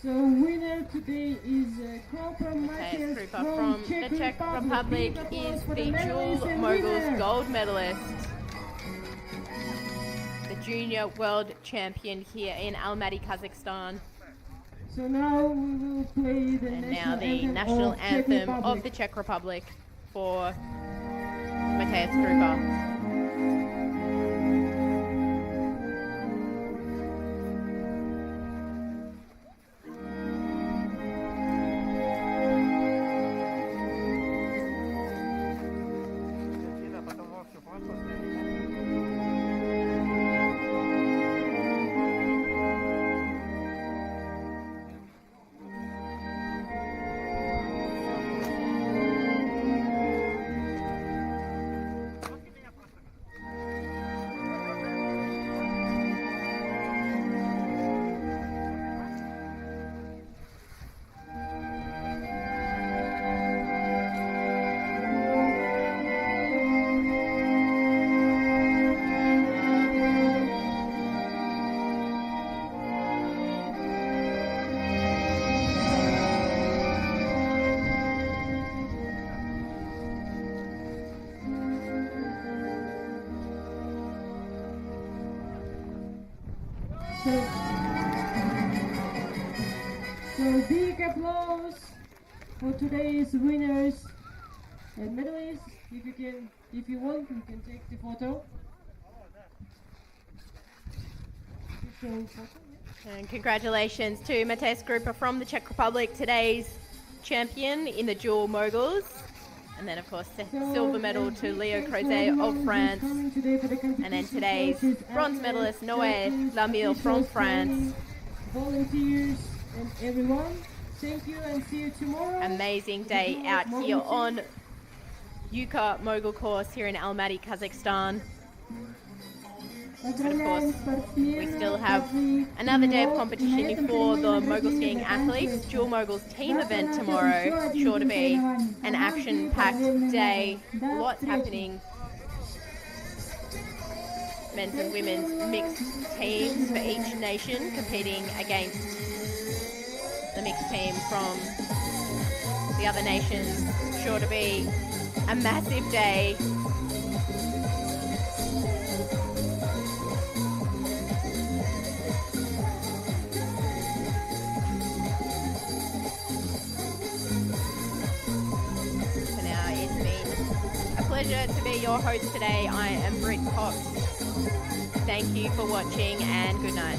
So winner today is Matthias Krupa from the Czech Republic is the dual moguls gold medalist. The junior world champion here in Almaty, Kazakhstan. So now we will play the national anthem of the Czech Republic for Matthias Krupa. So big applause for today's winners and medalists. If you want, you can take the photo. And congratulations to Matej Grupa from the Czech Republic, today's champion in the dual moguls. And then, of course, the silver medal to Leo Crozet of France. And then today's bronze medalist, Noé Lamille from France. Volunteers and everyone, thank you and see you tomorrow. Amazing day out here on Yuka Mogul course here in Almaty, Kazakhstan. And of course, we still have another day of competition for the Mogul skiing athletes. Dual Moguls team event tomorrow, sure to be an action-packed day. Lots happening. Men's and women's mixed teams for each nation competing against the mixed team from the other nations. Sure to be a massive day. Pleasure to be your host today. I am Britt Cox. Thank you for watching and good night.